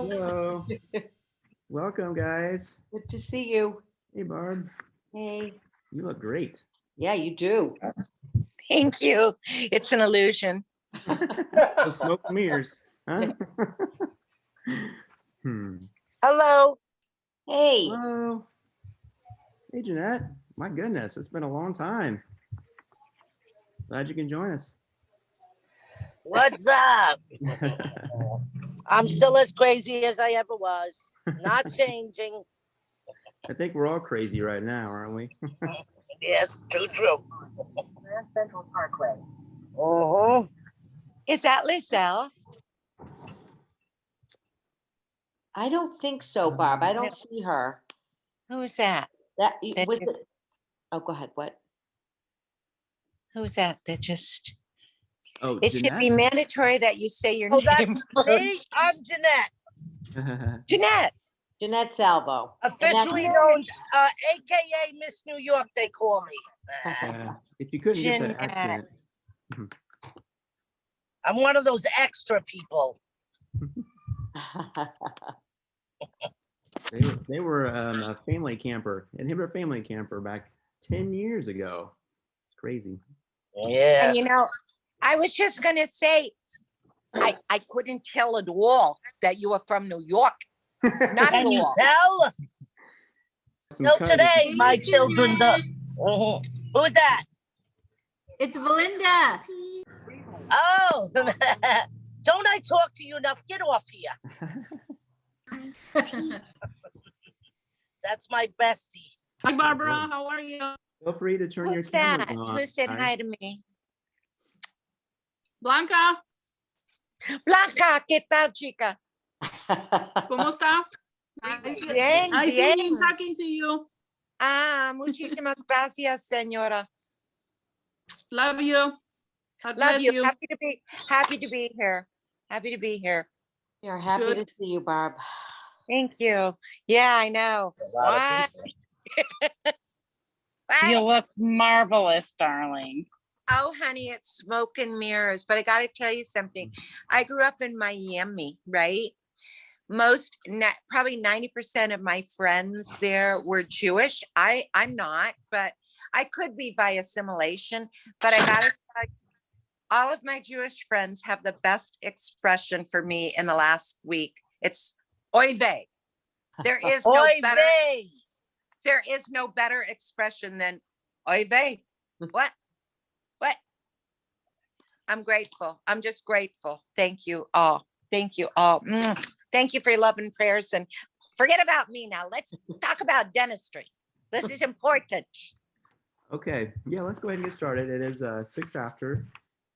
Hello. Hello. Welcome, guys. Good to see you. Hey, Barb. Hey. You look great. Yeah, you do. Thank you. It's an illusion. The smoke and mirrors. Huh? Hello. Hey. Hello. Hey, Jeanette. My goodness, it's been a long time. Glad you can join us. What's up? I'm still as crazy as I ever was. Not changing. I think we're all crazy right now, aren't we? Yes, true. Grand Central Parkway. Uh-huh. Is that Lizelle? I don't think so, Barb. I don't see her. Who is that? That That was is- it. Oh, go ahead. What? Who is that? That just. Oh, It should be Jeanette? mandatory that you say your name. That's me. first. I'm Jeanette, Jeanette. Jeanette Salvo. officially And known, AKA Miss New York. They call me. If you couldn't get Jeanette. that accent. I'm one of those extra people. They were a family camper, a family camper back 10 years ago. It's crazy. Yeah. And you know, I was just gonna say, I couldn't tell at all that you were from New York. Not at Can you all. tell? Some No, cousins. today my children does. Mhm. Who's that? It's Belinda. Oh, don't I talk to you enough? Get off here. That's my bestie. Hi, Barbara. How are you? Feel free to turn Who's your that? cameras on. Who said guys. hi to me? Blanca, Blanca, ¿qué tal, chica? ¿cómo está? Bien, Nice bien. meeting, talking to you. Ah, muchísimas gracias, señora. Love you. God Love bless you. Happy to be here. Happy to be here. We are happy Good. to see you, Barb. Thank you. Yeah, I know. A lot of What? people. You look marvelous, darling. Oh, honey, it's smoke and mirrors. But I got to tell you something. I grew up in Miami, right? Probably 90% of my friends there were Jewish. I'm not, but I could be by assimilation. But I got to tell you, all of my Jewish friends have the best expression for me in the last week. It's oy vey. There is no Oy better. vey. There is no better expression than oy vey. What? I'm grateful. I'm just grateful. Thank you all. Thank you all. Thank you for your love and prayers. And forget about me now. Let's talk about dentistry. This is important. Okay, yeah, let's go ahead and get started. It is 6 after.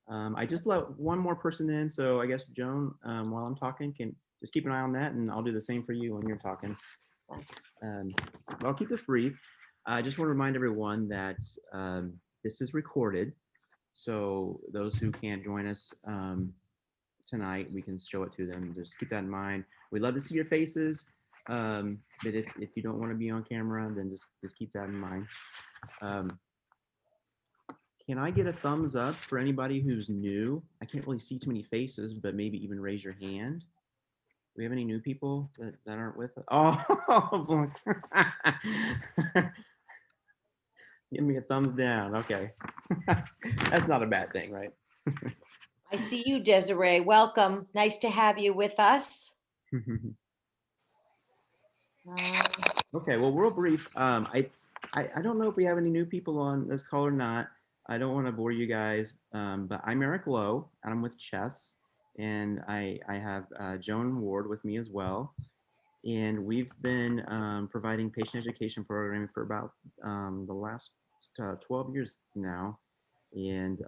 I just let one more person in, so I guess Joan, while I'm talking, can just keep an eye on that, and I'll do the same for you when you're talking. I'll keep this brief. I just want to remind everyone that this is recorded, so those who can't join us tonight, we can show it to them. Just keep that in mind. We'd love to see your faces, but if you don't want to be on camera, then just keep that in mind. Can I get a thumbs up for anybody who's new? I can't really see too many faces, but maybe even raise your hand. Do we have any new people that aren't with us? Oh, give me a thumbs down. Okay. That's not a bad thing, right? I see you, Desiree. Welcome. Nice to have you with us. Okay, well, real brief. I don't know if we have any new people on this call or not. I don't want to bore you guys, but I'm Eric Lowe, and I'm with Chess, and I have Joan Ward with me as well. And we've been providing patient education programming for about the last 12 years now. And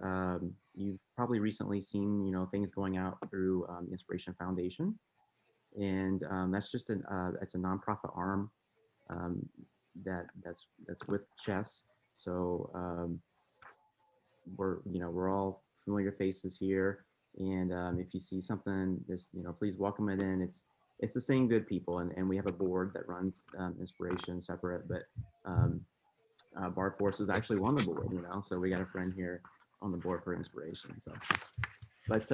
you've probably recently seen, things going out through the Inspiration Foundation. And that's just it's a nonprofit arm that's with Chess. So we're all familiar faces here, and if you see something, just please welcome it in. It's the same good people, and we have a board that runs Inspiration separate, but Barb Force is actually on the board, so we got a friend here on the board for Inspiration. So, but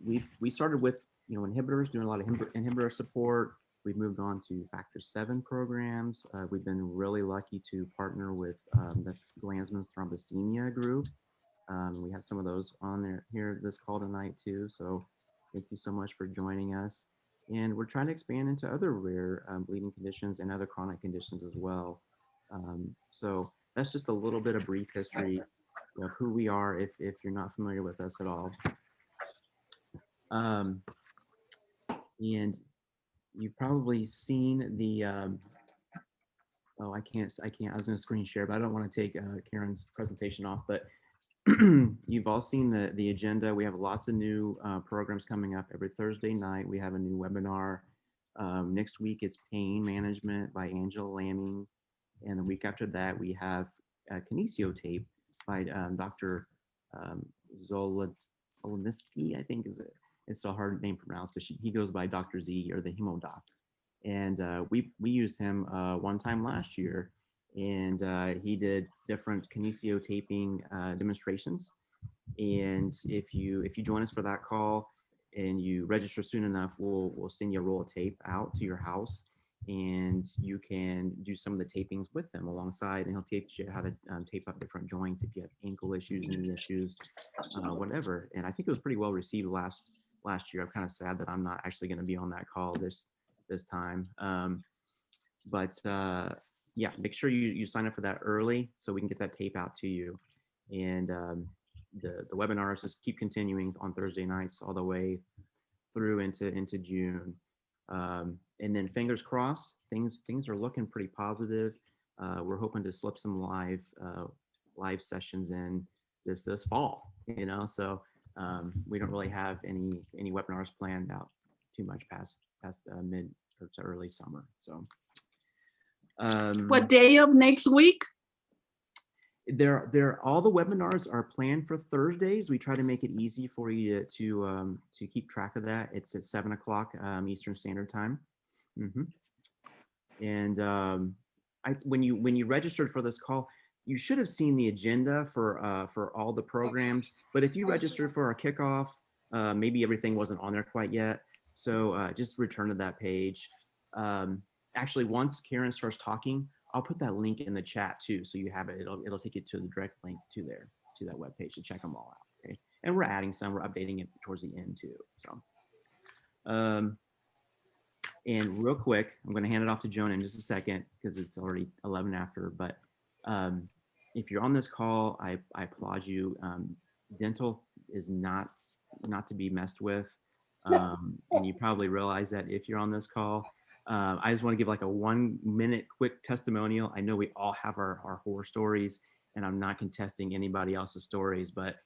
we started with inhibitors, doing a lot of inhibitor support. We've moved on to factor 7 programs. We've been really lucky to partner with the Glanzmann's thrombocythemia group. We have some of those on there here this call tonight too. So thank you so much for joining us. And we're trying to expand into other rare bleeding conditions and other chronic conditions as well. So that's just a little bit of brief history of who we are if you're not familiar with us at all. And you've probably seen the, oh, I can't, I was gonna screen share, but I don't wanna take Karen's presentation off, but you've all seen the agenda. We have lots of new programs coming up every Thursday night. We have a new webinar. Next week it's pain management by Angela Lamming. And the week after that, we have a kinesio tape by Dr. Zolonisti, I think it's a hard name to pronounce, but he goes by Dr. Z or the Hemodoc. And we used him one time last year, and he did different kinesio taping demonstrations. And if you join us for that call and you register soon enough, we'll send you a roll of tape out to your house, and you can do some of the tapings with him alongside, and he'll teach you how to tape up different joints if you have ankle issues, knee issues, whatever. And I think it was pretty well received last year. I'm kind of sad that I'm not actually going to be on that call this time. Yeah, make sure you sign up for that early so we can get that tape out to you. And the webinars just keep continuing on Thursday nights all the way through into June. And then fingers crossed, things are looking pretty positive. We're hoping to slip some live sessions in this fall, so we don't really have any webinars planned out too much past mid or to early summer. So What day of next week? all the webinars are planned for Thursdays. We try to make it easy for you to keep track of that. It's at 7 o'clock Eastern Standard Time. And when you registered for this call, you should have seen the agenda for all the programs. But if you registered for our kickoff, maybe everything wasn't on there quite yet. So just return to that page. Actually, once Karen starts talking, I'll put that link in the chat too, so you have it. It'll take you to the direct link to that webpage to check them all out. Okay, and we're adding some. We're updating it towards the end too. So, and real quick, I'm going to hand it off to Joan in just a second because it's already 11 after. But if you're on this call, I applaud you. Dental is not to be messed with, and you probably realize that if you're on this call. I just want to give like a 1-minute quick testimonial. I know we all have our horror stories, and I'm not contesting anybody else's stories, but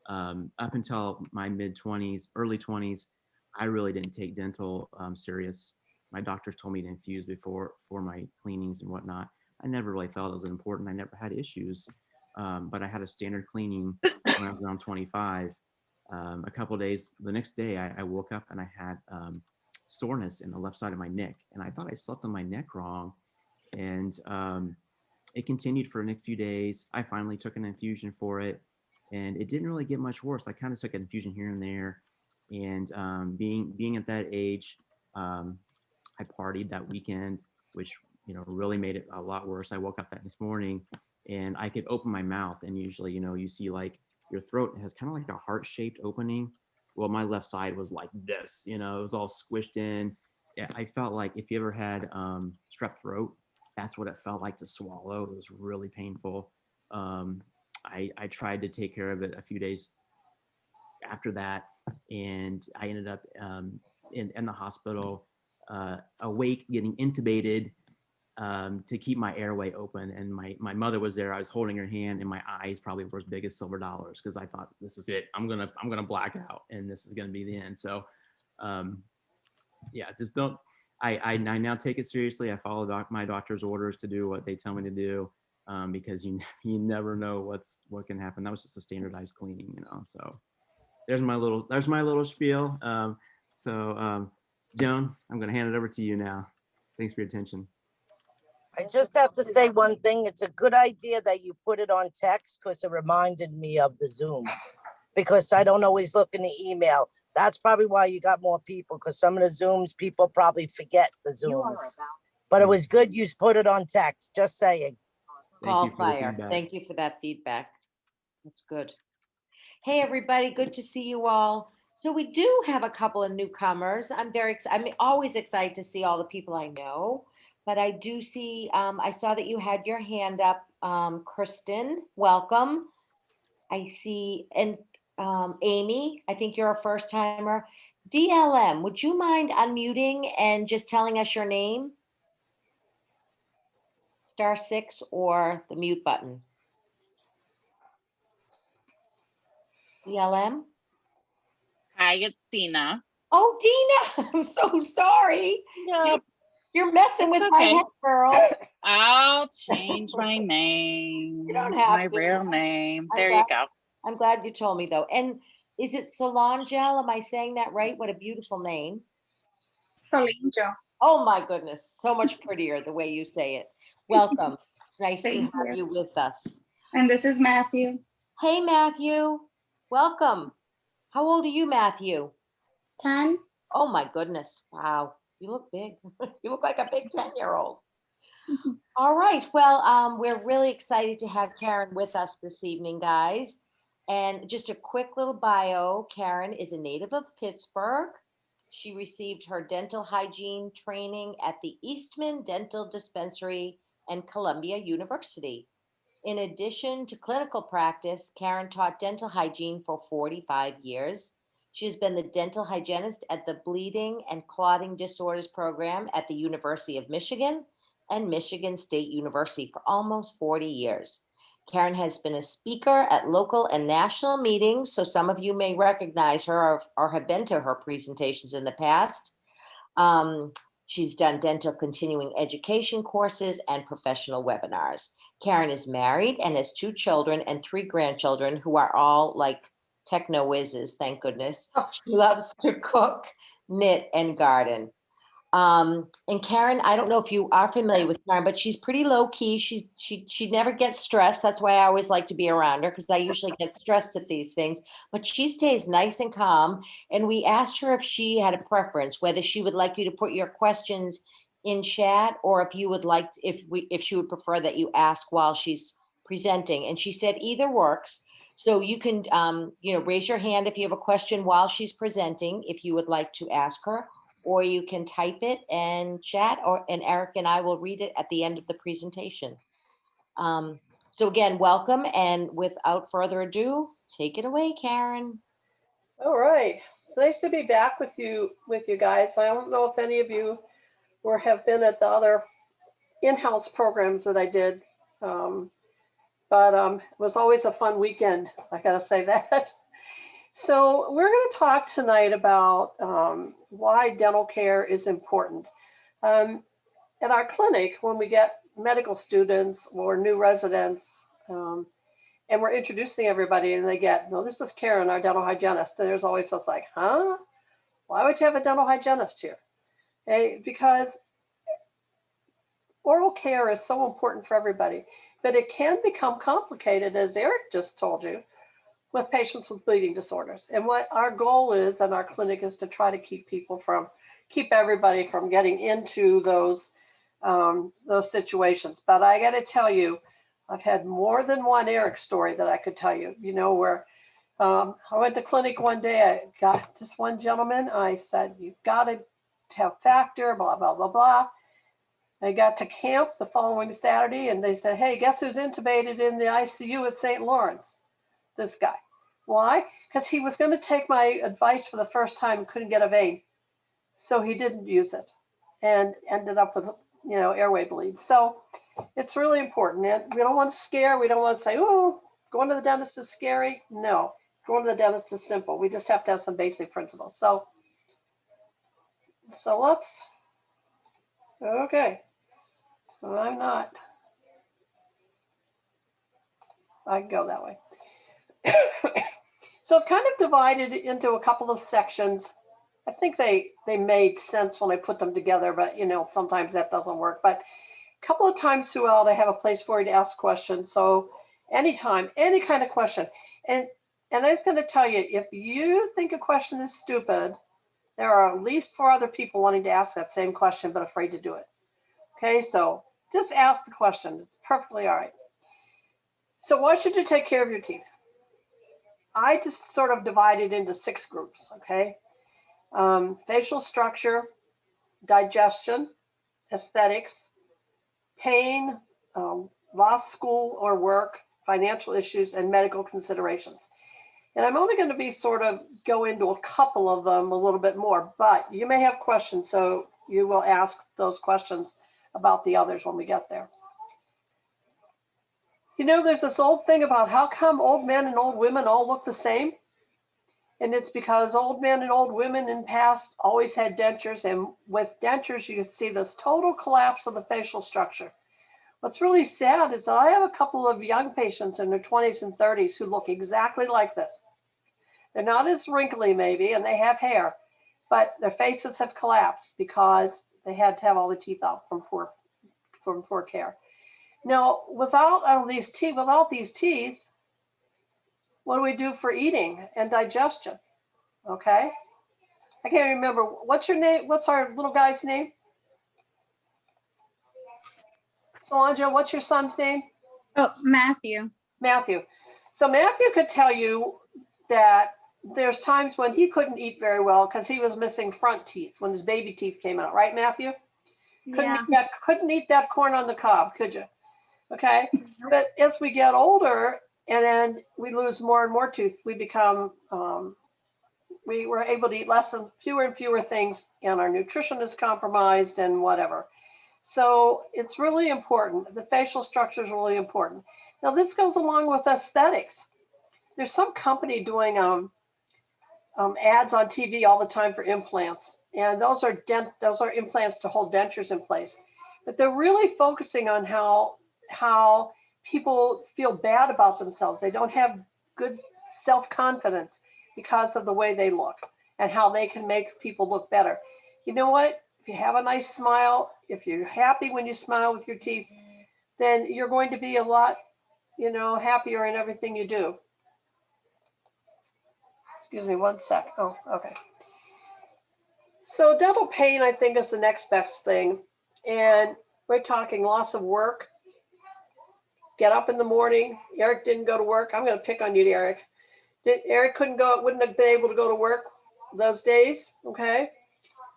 up until my mid-20s, early 20s, I really didn't take dental serious. My doctors told me to infuse before for my cleanings and whatnot. I never really felt it was important. I never had issues, but I had a standard cleaning when I was around 25. A couple of days, the next day, I woke up and I had soreness in the left side of my neck, and I thought I slept on my neck wrong, and it continued for the next few days. I finally took an infusion for it, and it didn't really get much worse. I kind of took an infusion here and there, and being at that age, I partied that weekend, which really made it a lot worse. I woke up that next morning and I could open my mouth, and usually you see like your throat has kind of like a heart-shaped opening. Well, my left side was like this, it was all squished in. I felt like if you ever had strep throat, that's what it felt like to swallow. It was really painful. I tried to take care of it a few days after that, and I ended up in the hospital, awake, getting intubated to keep my airway open. And my mother was there. I was holding her hand, and my eyes probably were as big as silver dollars because I thought, this is it. I'm gonna black out, and this is gonna be the end. So, yeah, just don't. I now take it seriously. I follow my doctor's orders to do what they tell me to do, because you never know what can happen. That was just a standardized cleaning, So there's my little spiel. Joan, I'm gonna hand it over to you now. Thanks for your attention. I just have to say one thing. It's a good idea that you put it on text because it reminded me of the Zoom. because I don't always look in the email. That's probably why you got more people, because some of the Zooms, people probably forget the Zooms. But it was good you put it on text, just saying. Thank Call you for the fire. feedback. Thank you for that feedback. That's good. Hey, everybody, good to see you all. So we do have a couple of newcomers. I'm always excited to see all the people I know, but I do see, I saw that you had your hand up, Kristen, welcome. I see, and Amy, I think you're a first timer. DLM, would you mind unmuting and just telling us your name? *6 or the mute button. DLM? Hi, it's Dina. Oh, Dina, I'm so sorry. Yep. You're messing with It's my okay. head, girl. I'll change my name You don't to have my to. real name. I'm There you go. I'm glad you told me though. And is it Solangel? Am I saying that right? What a beautiful name. Solinjo. Oh my goodness, so much prettier the way you say it. Welcome. It's nice to Thank have you with us. And this is Matthew. Hey, Matthew, welcome. How old are you, Matthew? 10. Oh my goodness, wow, you look big. You look like a big 10-year-old. All right, well, we're really excited to have Karen with us this evening, guys. And just a quick little bio, Karen is a native of Pittsburgh. She received her dental hygiene training at the Eastman Dental Dispensary and Columbia University. In addition to clinical practice, Karen taught dental hygiene for 45 years. She has been the dental hygienist at the Bleeding and Clotting Disorders Program at the University of Michigan and Michigan State University for almost 40 years. Karen has been a speaker at local and national meetings, so some of you may recognize her or have been to her presentations in the past. She's done dental continuing education courses and professional webinars. Karen is married and has 2 children and 3 grandchildren who are all like techno whizzes, thank goodness. She loves to cook, knit, and garden. And Karen, I don't know if you are familiar with Karen, but she's pretty low key. She never gets stressed. That's why I always like to be around her, because I usually get stressed at these things. But she stays nice and calm. And we asked her if she had a preference, whether she would like you to put your questions in chat, or if you would like, if she would prefer that you ask while she's presenting. And she said either works. So you can, raise your hand if you have a question while she's presenting, if you would like to ask her, or you can type it and chat, and Eric and I will read it at the end of the presentation. So again, welcome, and without further ado, take it away, Karen. All right, it's nice to be back with you guys. I don't know if any of you have been at the other in-house programs that I did, but it was always a fun weekend, I gotta say that. So we're going to talk tonight about why dental care is important. At our clinic, when we get medical students or new residents, and we're introducing everybody, and they get, no, this is Karen, our dental hygienist. And there's always this like, huh? Why would you have a dental hygienist here? Okay, because oral care is so important for everybody, but it can become complicated, as Eric just told you, with patients with bleeding disorders. And what our goal is in our clinic is to try to keep everybody from getting into those situations. But I got to tell you, I've had more than one Eric story that I could tell you, where I went to clinic one day, I got this one gentleman, I said, you've got to have factor, blah, blah, blah, blah. I got to camp the following Saturday and they said, hey, guess who's intubated in the ICU at St. Lawrence? This guy. Why? Because he was going to take my advice for the first time and couldn't get a vein. So he didn't use it and ended up with, airway bleed. So it's really important. And we don't want to scare. We don't want to say, oh, going to the dentist is scary. No, going to the dentist is simple. We just have to have some basic principles. So let's, okay. I'm not. I can go that way. So I've kind of divided it into a couple of sections. I think they made sense when I put them together, but sometimes that doesn't work. But a couple of times throughout, I have a place for you to ask questions. So anytime, any kind of question. And And I was going to tell you, if you think a question is stupid, there are at least 4 other people wanting to ask that same question, but afraid to do it. Okay, so just ask the question. It's perfectly all right. So why should you take care of your teeth? I just sort of divided into 6 groups, okay? Facial structure, digestion, aesthetics, pain, lost school or work, financial issues, and medical considerations. And I'm only going to be sort of go into a couple of them a little bit more, but you may have questions, so you will ask those questions about the others when we get there. You know, there's this old thing about how come old men and old women all look the same? And it's because old men and old women in past always had dentures, and with dentures, you can see this total collapse of the facial structure. What's really sad is that I have a couple of young patients in their 20s and 30s who look exactly like this. They're not as wrinkly maybe, and they have hair, but their faces have collapsed because they had to have all the teeth out from poor care. Now, without these teeth, what do we do for eating and digestion? Okay. I can't remember. What's your name? What's our little guy's name? Solange, what's your son's name? Oh, Matthew. Matthew. So Matthew could tell you that there's times when he couldn't eat very well because he was missing front teeth when his baby teeth came out, right, Matthew? Couldn't eat that corn on the cob, could you? Okay. But as we get older and then we lose more and more teeth, we become, we were able to eat fewer and fewer things, and our nutrition is compromised and whatever. So it's really important. The facial structure is really important. Now this goes along with aesthetics. There's some company doing ads on TV all the time for implants, and those are implants to hold dentures in place. But they're really focusing on how people feel bad about themselves. They don't have good self-confidence because of the way they look and how they can make people look better. You know what? If you have a nice smile, if you're happy when you smile with your teeth, then you're going to be a lot, happier in everything you do. Excuse me, one sec. Oh, okay. So dental pain, I think, is the next best thing. And we're talking loss of work. Get up in the morning. Eric didn't go to work. I'm going to pick on you, Eric. Eric wouldn't have been able to go to work those days, okay?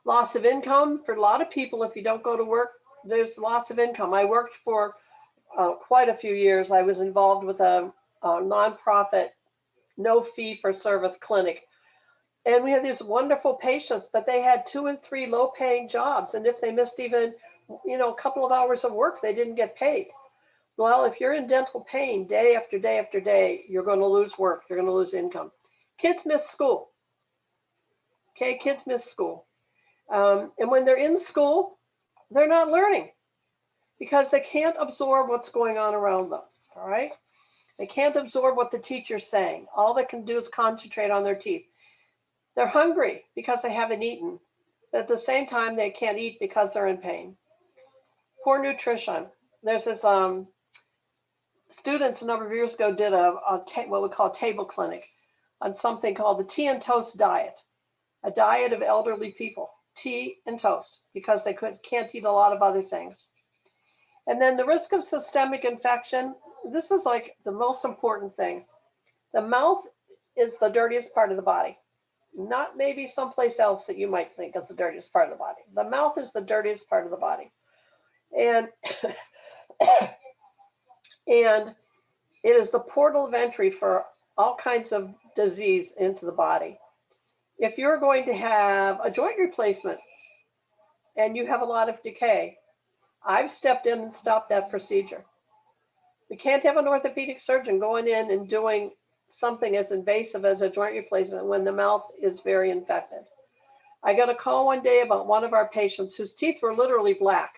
Loss of income. For a lot of people, if you don't go to work, there's loss of income. I worked for quite a few years. I was involved with a nonprofit, no fee for service clinic. And we had these wonderful patients, but they had 2 and 3 low paying jobs. And if they missed even, a couple of hours of work, they didn't get paid. Well, if you're in dental pain day after day after day, you're going to lose work. You're going to lose income. Kids miss school. Okay, kids miss school. And when they're in school, they're not learning because they can't absorb what's going on around them. All right. They can't absorb what the teacher's saying. All they can do is concentrate on their teeth. They're hungry because they haven't eaten. But at the same time, they can't eat because they're in pain. Poor nutrition. There's this students a number of years ago did what we call a table clinic on something called the tea and toast diet, a diet of elderly people, tea and toast, because they can't eat a lot of other things. And then the risk of systemic infection, this is like the most important thing. The mouth is the dirtiest part of the body, not maybe someplace else that you might think is the dirtiest part of the body. The mouth is the dirtiest part of the body. And and it is the portal of entry for all kinds of disease into the body. If you're going to have a joint replacement and you have a lot of decay, I've stepped in and stopped that procedure. We can't have an orthopedic surgeon going in and doing something as invasive as a joint replacement when the mouth is very infected. I got a call one day about one of our patients whose teeth were literally black.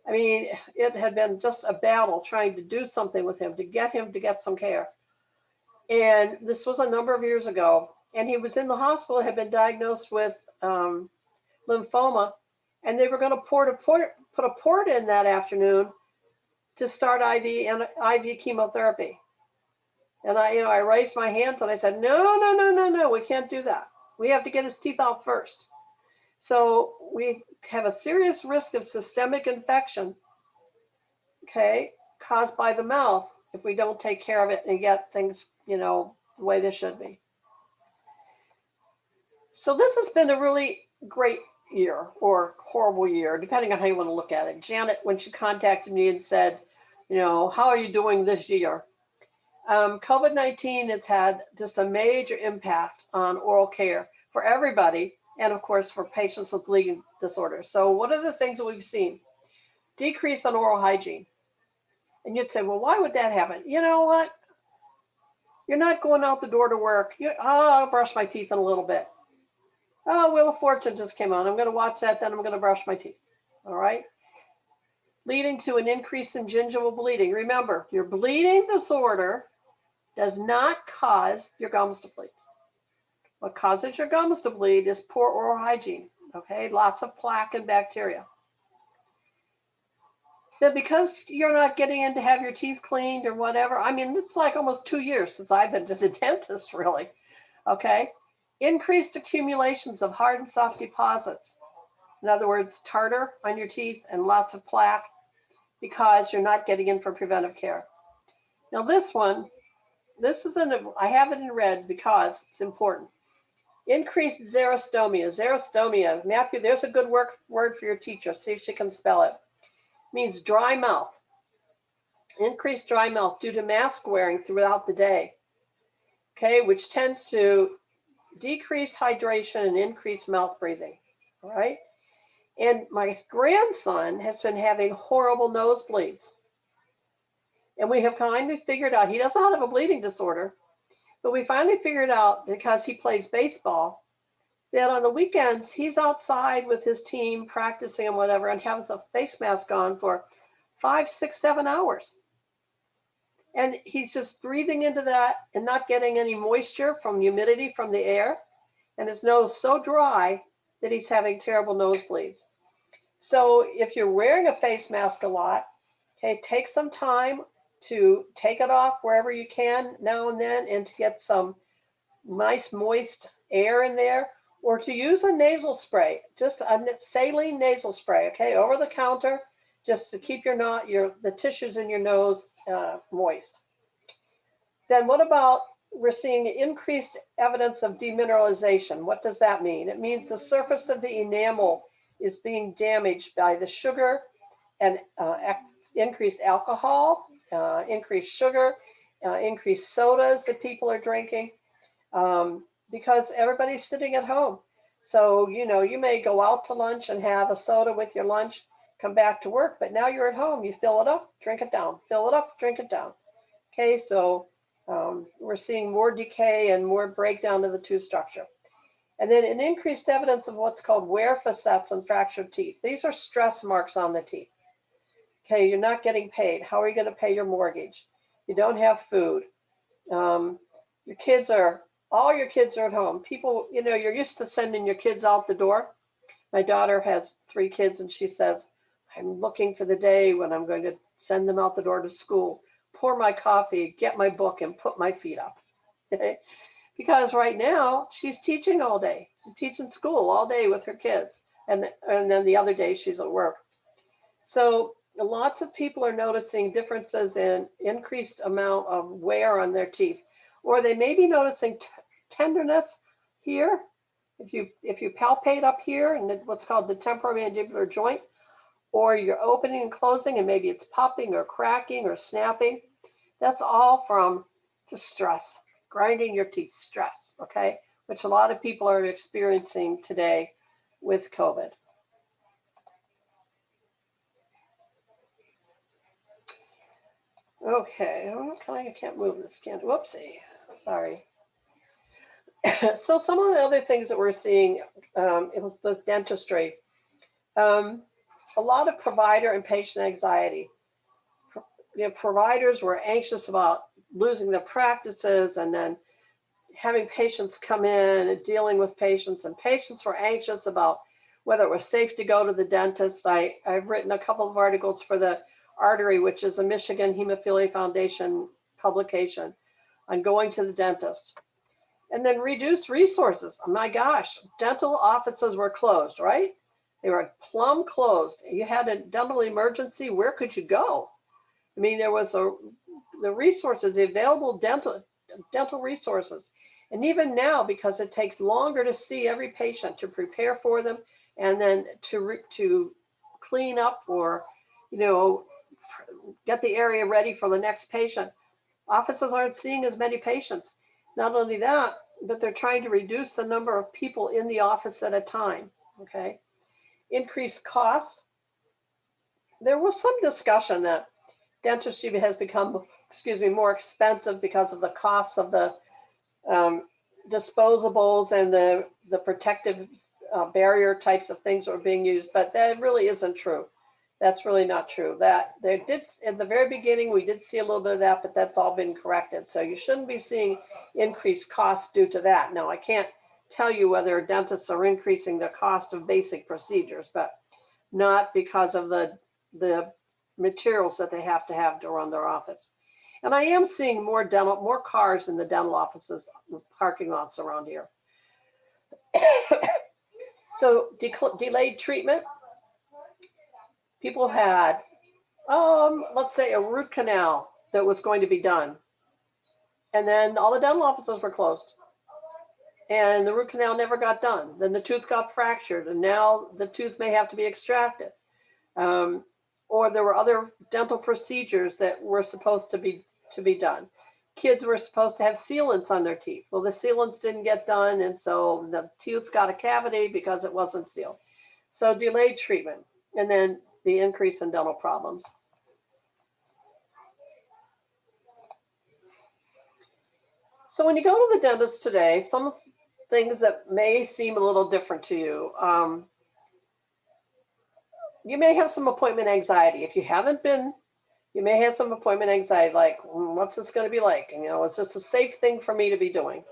I mean, it had been just a battle trying to do something with him to get some care. And this was a number of years ago. And he was in the hospital, had been diagnosed with lymphoma, and they were going to put a port in that afternoon to start IV chemotherapy. And I raised my hands and I said, no, we can't do that. We have to get his teeth out first. So we have a serious risk of systemic infection, okay, caused by the mouth if we don't take care of it and get things, the way they should be. So this has been a really great year or horrible year, depending on how you want to look at it. Janet, when she contacted me and said, how are you doing this year? COVID-19 has had just a major impact on oral care for everybody, and of course for patients with bleeding disorders. So what are the things that we've seen? Decrease on oral hygiene. And you'd say, well, why would that happen? You know what? You're not going out the door to work. I'll brush my teeth in a little bit. Oh, Wheel of Fortune just came on. I'm going to watch that, then I'm going to brush my teeth. All right? Leading to an increase in gingival bleeding. Remember, your bleeding disorder does not cause your gums to bleed. What causes your gums to bleed is poor oral hygiene, okay? Lots of plaque and bacteria. Then because you're not getting in to have your teeth cleaned or whatever, it's like almost 2 years since I've been to the dentist, really, okay? Increased accumulations of hard and soft deposits. In other words, tartar on your teeth and lots of plaque because you're not getting in for preventive care. Now this is I have it in red because it's important. Increased xerostomia. Xerostomia, Matthew, there's a good word for your teacher. See if she can spell it. Means dry mouth. Increased dry mouth due to mask wearing throughout the day. Okay, which tends to decrease hydration and increase mouth breathing. All right. And my grandson has been having horrible nosebleeds. And we have finally figured out, he does not have a bleeding disorder, but we finally figured out, because he plays baseball, that on the weekends, he's outside with his team practicing and whatever, and has a face mask on for 5, 6, 7 hours. And he's just breathing into that and not getting any moisture from humidity from the air. And his nose so dry that he's having terrible nosebleeds. So if you're wearing a face mask a lot, okay, take some time to take it off wherever you can now and then, and to get some nice moist air in there, or to use a nasal spray, just a saline nasal spray, okay, over the counter, just to keep the tissues in your nose moist. Then what about, we're seeing increased evidence of demineralization. What does that mean? It means the surface of the enamel is being damaged by the sugar and increased alcohol, increased sugar, increased sodas that people are drinking, because everybody's sitting at home. So, you may go out to lunch and have a soda with your lunch, come back to work, but now you're at home. You fill it up, drink it down, fill it up, drink it down. Okay, so we're seeing more decay and more breakdown of the tooth structure. And then an increased evidence of what's called wear facets and fractured teeth. These are stress marks on the teeth. Okay, you're not getting paid. How are you going to pay your mortgage? You don't have food. All your kids are at home. People, you're used to sending your kids out the door. My daughter has 3 kids, and she says, I'm looking for the day when I'm going to send them out the door to school, pour my coffee, get my book, and put my feet up. Okay? Because right now she's teaching all day. She's teaching school all day with her kids. And then the other day she's at work. So lots of people are noticing differences in increased amount of wear on their teeth, or they may be noticing tenderness here. If you palpate up here and what's called the temporomandibular joint, or you're opening and closing and maybe it's popping or cracking or snapping, that's all from just stress, grinding your teeth, stress, okay? Which a lot of people are experiencing today with COVID. Okay, I can't move this, whoopsie, sorry. So some of the other things that we're seeing with dentistry, a lot of provider and patient anxiety. Providers were anxious about losing their practices and then having patients come in and dealing with patients, and patients were anxious about whether it was safe to go to the dentist. I've written a couple of articles for the Artery, which is a Michigan Hemophilia Foundation publication, on going to the dentist. And then reduce resources. Oh my gosh, dental offices were closed, right? They were plumb closed. You had a dental emergency, where could you go? I mean, there was the resources, the available dental resources. And even now, because it takes longer to see every patient, to prepare for them, and then to clean up or, get the area ready for the next patient, offices aren't seeing as many patients. Not only that, but they're trying to reduce the number of people in the office at a time, okay? Increased costs. There was some discussion that dentistry has become, more expensive because of the costs of the disposables and the protective barrier types of things that are being used, but that really isn't true. That's really not true. That there did, in the very beginning, we did see a little bit of that, but that's all been corrected. So you shouldn't be seeing increased costs due to that. Now, I can't tell you whether dentists are increasing the cost of basic procedures, but not because of the materials that they have to run their office. And I am seeing more cars in the dental offices, parking lots around here. So delayed treatment. People had, let's say, a root canal that was going to be done. And then all the dental offices were closed. And the root canal never got done. Then the tooth got fractured, and now the tooth may have to be extracted. Or there were other dental procedures that were supposed to be done. Kids were supposed to have sealants on their teeth. Well, the sealants didn't get done, and so the tooth got a cavity because it wasn't sealed. So delayed treatment. And then the increase in dental problems. So when you go to the dentist today, some things that may seem a little different to you. You may have some appointment anxiety. If you haven't been, you may have some appointment anxiety, like, what's this going to be like? And, is this a safe thing for me to be doing?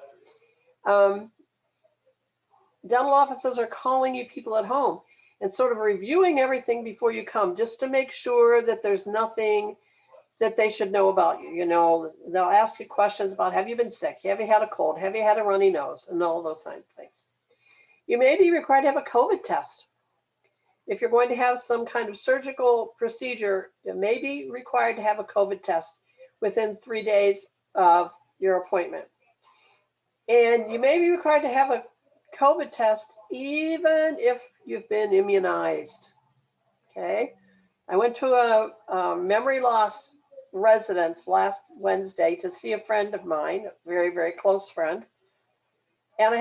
Dental offices are calling you people at home and sort of reviewing everything before you come, just to make sure that there's nothing that they should know about you. They'll ask you questions about, have you been sick? Have you had a cold? Have you had a runny nose? And all those kinds of things. You may be required to have a COVID test. If you're going to have some kind of surgical procedure, you may be required to have a COVID test within 3 days of your appointment. And you may be required to have a COVID test even if you've been immunized. Okay. I went to a memory loss residence last Wednesday to see a friend of mine, a very, very close friend. And I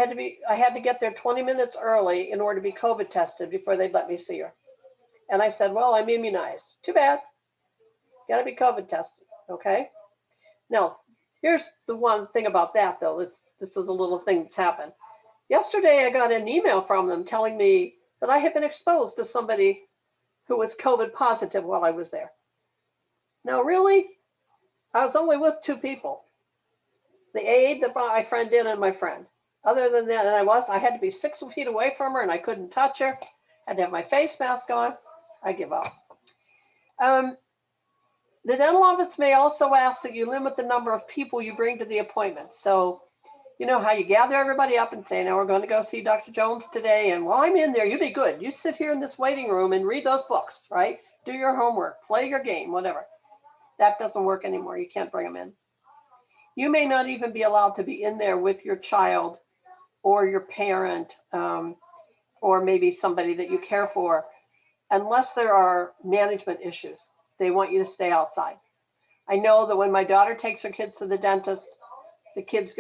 had to get there 20 minutes early in order to be COVID tested before they'd let me see her. And I said, well, I'm immunized. Too bad. Got to be COVID tested. Okay. Now, here's the one thing about that, though. This is a little thing that's happened. Yesterday, I got an email from them telling me that I had been exposed to somebody who was COVID positive while I was there. Now, really, I was only with 2 people. The aide that brought my friend in and my friend. Other than that, I had to be 6 feet away from her and I couldn't touch her. I had to have my face mask on. I give up. The dental office may also ask that you limit the number of people you bring to the appointment. So, you know how you gather everybody up and say, now we're going to go see Dr. Jones today. And while I'm in there, you be good. You sit here in this waiting room and read those books, right? Do your homework, play your game, whatever. That doesn't work anymore. You can't bring them in. You may not even be allowed to be in there with your child or your parent or maybe somebody that you care for unless there are management issues. They want you to stay outside. I know that when my daughter takes her kids to the dentist, the kids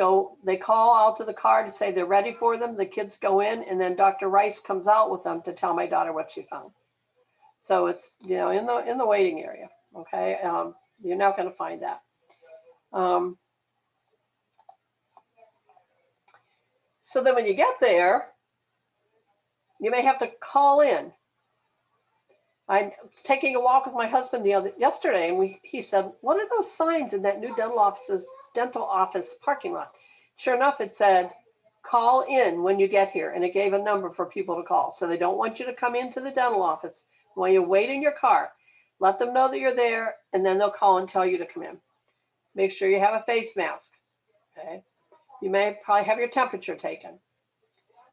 they call out to the car to say they're ready for them. The kids go in and then Dr. Rice comes out with them to tell my daughter what she found. So it's, in the waiting area. Okay. You're not going to find that. So then when you get there, you may have to call in. I was taking a walk with my husband yesterday, and he said, what are those signs in that new dental office parking lot? Sure enough, it said, call in when you get here. And it gave a number for people to call. So they don't want you to come into the dental office while you wait in your car. Let them know that you're there, and then they'll call and tell you to come in. Make sure you have a face mask. Okay. You may probably have your temperature taken.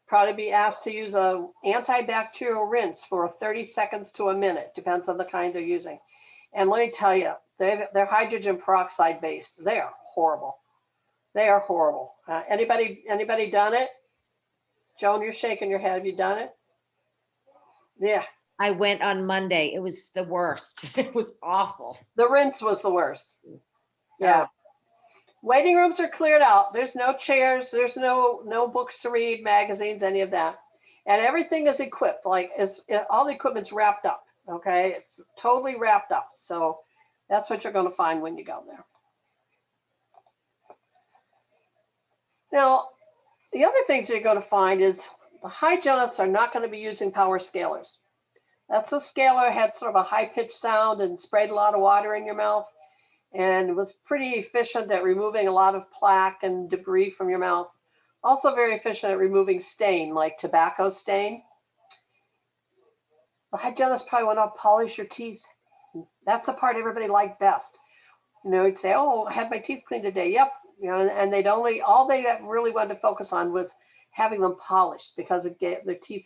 Probably be asked to use a antibacterial rinse for 30 seconds to a minute, depends on the kind they're using. And let me tell you, they're hydrogen peroxide based. They are horrible. They are horrible. Anybody done it? Joan, you're shaking your head. Have you done it? Yeah. I went on Monday. It was the worst. It was awful. The rinse was the worst. Yeah. Waiting rooms are cleared out. There's no chairs. There's no books to read, magazines, any of that. And everything is equipped. Like all the equipment's wrapped up. Okay. It's totally wrapped up. So that's what you're going to find when you go there. Now, the other things you're going to find is the hygienists are not going to be using power scalers. That's a scaler, had sort of a high-pitched sound and sprayed a lot of water in your mouth, and was pretty efficient at removing a lot of plaque and debris from your mouth. Also very efficient at removing stain, like tobacco stain. The hygienist probably want to polish your teeth. That's the part everybody liked best. You know, you'd say, oh, I had my teeth cleaned today. Yep. You know, and all they really wanted to focus on was having them polished because their teeth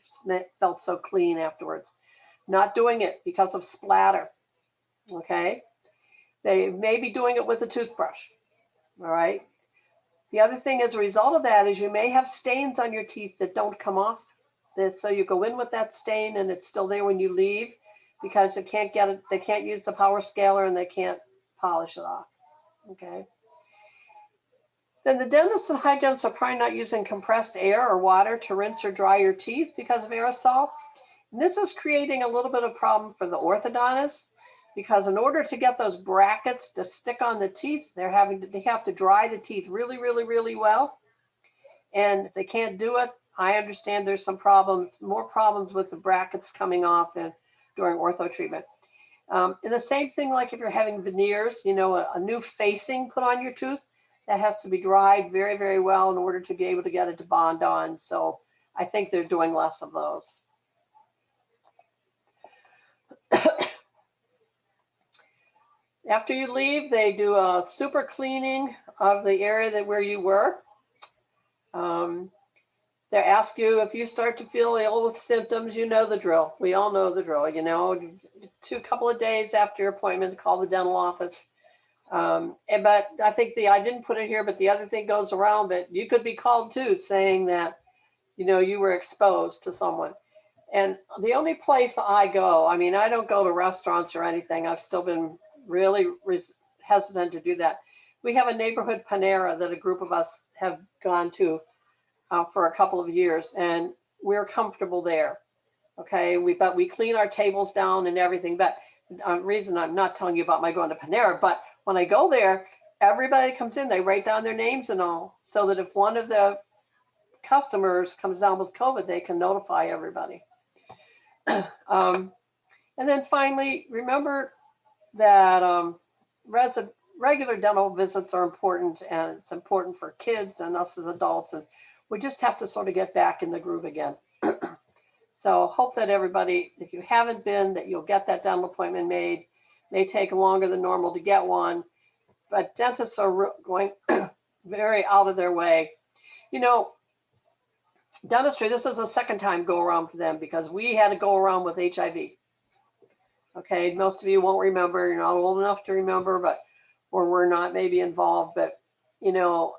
felt so clean afterwards. Not doing it because of splatter. Okay. They may be doing it with a toothbrush. All right. The other thing as a result of that is you may have stains on your teeth that don't come off. So you go in with that stain and it's still there when you leave because they can't get it. They can't use the power scaler and they can't polish it off. Okay. Then the dentists and hygienists are probably not using compressed air or water to rinse or dry your teeth because of aerosol. And this is creating a little bit of problem for the orthodontists because in order to get those brackets to stick on the teeth, they have to dry the teeth really, really, really well. And if they can't do it, I understand there's some problems, more problems with the brackets coming off during ortho treatment. And the same thing like if you're having veneers, you know, a new facing put on your tooth, that has to be dried very, very well in order to be able to get it to bond on. So I think they're doing less of those. After you leave, they do a super cleaning of the area where you were. They ask you if you start to feel ill with symptoms, you know the drill. We all know the drill, you know, a couple of days after your appointment, call the dental office. But I think I didn't put it here, but the other thing goes around that you could be called too, saying that, you know, you were exposed to someone. And the only place I go, I mean, I don't go to restaurants or anything. I've still been really hesitant to do that. We have a neighborhood Panera that a group of us have gone to for a couple of years, and we're comfortable there. Okay, but we clean our tables down and everything. But the reason I'm not telling you about my going to Panera, but when I go there, everybody comes in, they write down their names and all, so that if one of the customers comes down with COVID, they can notify everybody. And then finally, remember that regular dental visits are important, and it's important for kids and us as adults, and we just have to sort of get back in the groove again. So hope that everybody, if you haven't been, that you'll get that dental appointment made. May take longer than normal to get one, but dentists are going very out of their way. You know, dentistry, this is the second time go around for them because we had to go around with HIV. Okay, most of you won't remember, you're not old enough to remember, or we're not maybe involved, but you know,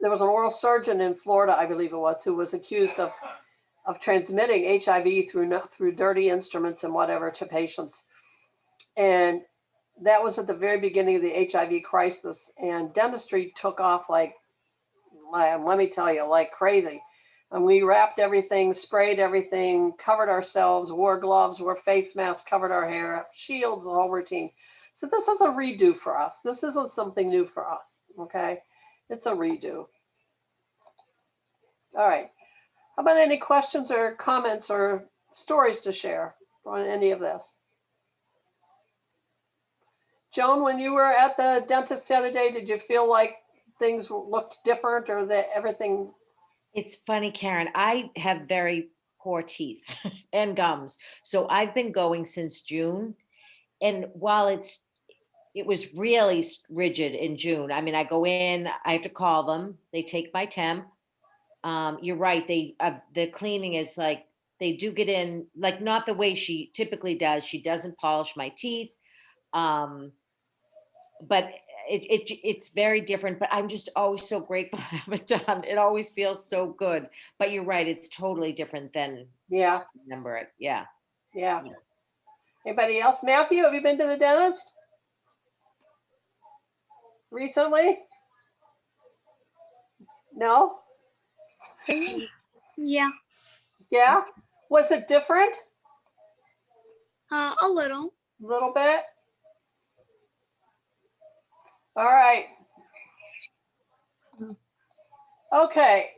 there was an oral surgeon in Florida, I believe it was, who was accused of transmitting HIV through dirty instruments and whatever to patients. And that was at the very beginning of the HIV crisis, and dentistry took off like, let me tell you, like crazy. And we wrapped everything, sprayed everything, covered ourselves, wore gloves, wore face masks, covered our hair, shields, the whole routine. So this is a redo for us. This isn't something new for us, okay? It's a redo. All right. How about any questions or comments or stories to share on any of this? Joan, when you were at the dentist the other day, did you feel like things looked different or that everything? It's funny, Karen, I have very poor teeth and gums. So I've been going since June. And while it was really rigid in June. I mean, I go in, I have to call them, they take my temp. You're right, the cleaning is like, they do get in, like not the way she typically does. She doesn't polish my teeth. Um, but it's very different, but I'm just always so grateful to have it done. It always feels so good. But you're right, it's totally different than Yeah, I remember it. Yeah. yeah. Anybody else? Matthew, have you been to the dentist recently? No? Yeah, Yeah? Was it different? a little. A little bit? All right. Okay.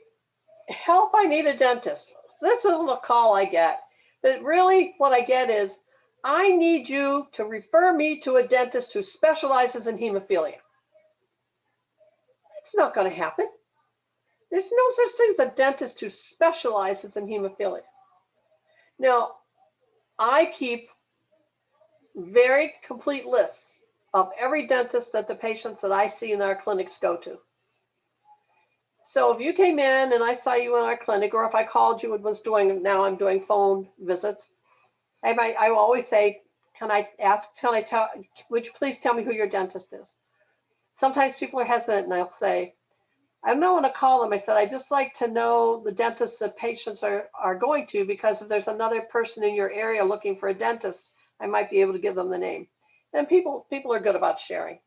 Help, I need a dentist. This isn't a call I get. But really, what I get is, I need you to refer me to a dentist who specializes in hemophilia. It's not going to happen. There's no such thing as a dentist who specializes in hemophilia. Now, I keep very complete lists of every dentist that the patients that I see in our clinics go to. So if you came in and I saw you in our clinic, or if I called you and was doing, now I'm doing phone visits, I will always say, would you please tell me who your dentist is? Sometimes people are hesitant and they'll say, I don't want to call them. I said, I just like to know the dentist that patients are going to, because if there's another person in your area looking for a dentist, I might be able to give them the name. And people are good about sharing.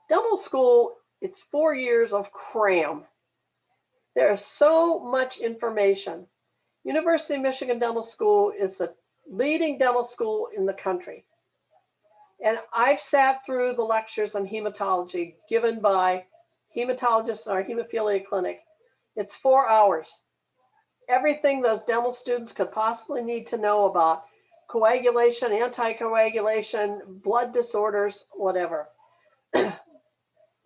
Dental school, it's 4 years of cram. There's so much information. University of Michigan Dental School is the leading dental school in the country. And I've sat through the lectures on hematology given by hematologists in our hemophilia clinic. It's 4 hours. Everything those dental students could possibly need to know about coagulation, anticoagulation, blood disorders, whatever.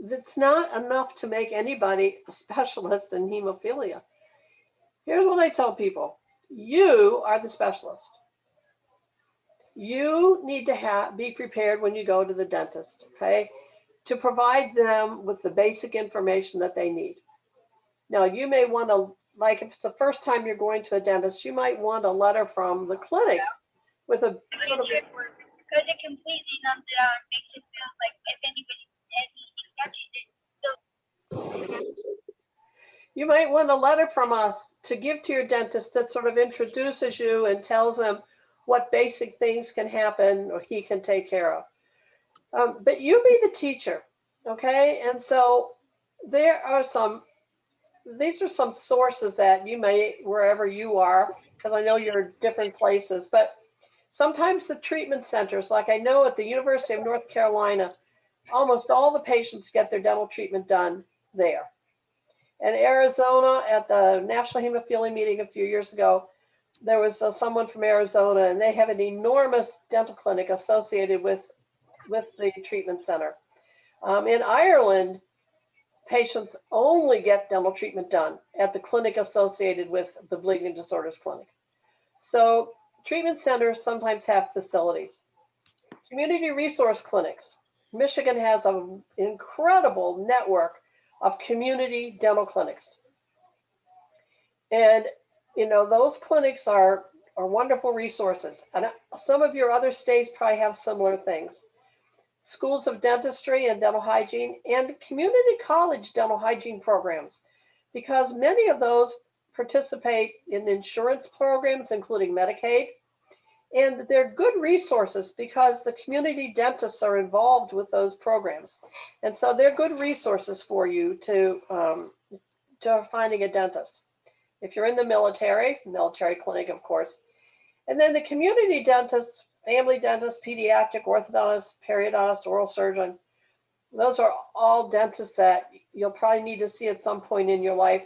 It's not enough to make anybody a specialist in hemophilia. Here's what I tell people. You are the specialist. You need to be prepared when you go to the dentist, okay, to provide them with the basic information that they need. Now, you may want to, like if it's the first time you're going to a dentist, you might want a letter from the clinic with a sort of, because it completely numbs it out and makes it feel like if anybody you might want a letter from us to give to your dentist that sort of introduces you and tells them what basic things can happen or he can take care of. But you be the teacher, okay? And so there are these are some sources that you may, wherever you are, because I know you're in different places, but sometimes the treatment centers, like I know at the University of North Carolina, almost all the patients get their dental treatment done there. In Arizona, at the National Hemophilia meeting a few years ago, there was someone from Arizona, and they have an enormous dental clinic associated with the treatment center. In Ireland, patients only get dental treatment done at the clinic associated with the bleeding disorders clinic. So treatment centers sometimes have facilities. Community resource clinics. Michigan has an incredible network of community dental clinics. And, you know, those clinics are wonderful resources. And some of your other states probably have similar things. Schools of dentistry and dental hygiene, and community college dental hygiene programs, because many of those participate in insurance programs, including Medicaid. And they're good resources because the community dentists are involved with those programs. And so they're good resources for you to finding a dentist. If you're in the military clinic, of course. And then the community dentists, family dentist, pediatric, orthodontist, periodontist, oral surgeon, those are all dentists that you'll probably need to see at some point in your life.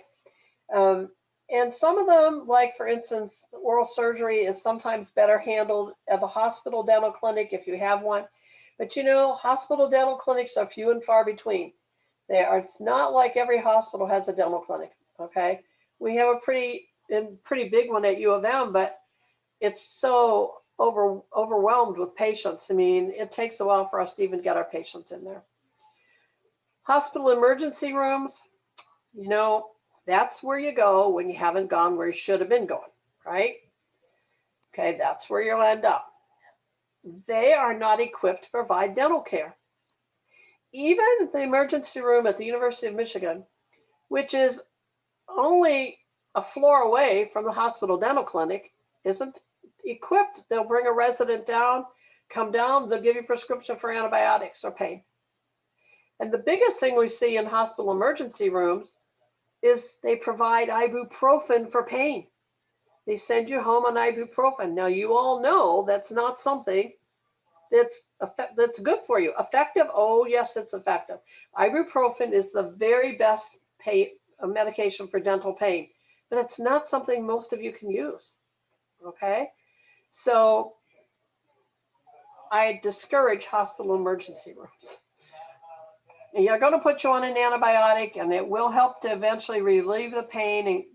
And some of them, like for instance, oral surgery is sometimes better handled at the hospital dental clinic if you have one. But you know, hospital dental clinics are few and far between. It's not like every hospital has a dental clinic, okay? We have a pretty big one at U of M, but it's so overwhelmed with patients. I mean, it takes a while for us to even get our patients in there. Hospital emergency rooms, you know, that's where you go when you haven't gone where you should have been going, right? Okay, that's where you'll end up. They are not equipped to provide dental care. Even the emergency room at the University of Michigan, which is only a floor away from the hospital dental clinic, isn't equipped. They'll bring a resident down, come down, they'll give you a prescription for antibiotics or pain. And the biggest thing we see in hospital emergency rooms is they provide ibuprofen for pain. They send you home on ibuprofen. Now, you all know that's not something that's good for you. Effective? Oh, yes, it's effective. Ibuprofen is the very best medication for dental pain, but it's not something most of you can use. Okay? So I discourage hospital emergency rooms. And you're going to put you on an antibiotic, and it will help to eventually relieve the pain.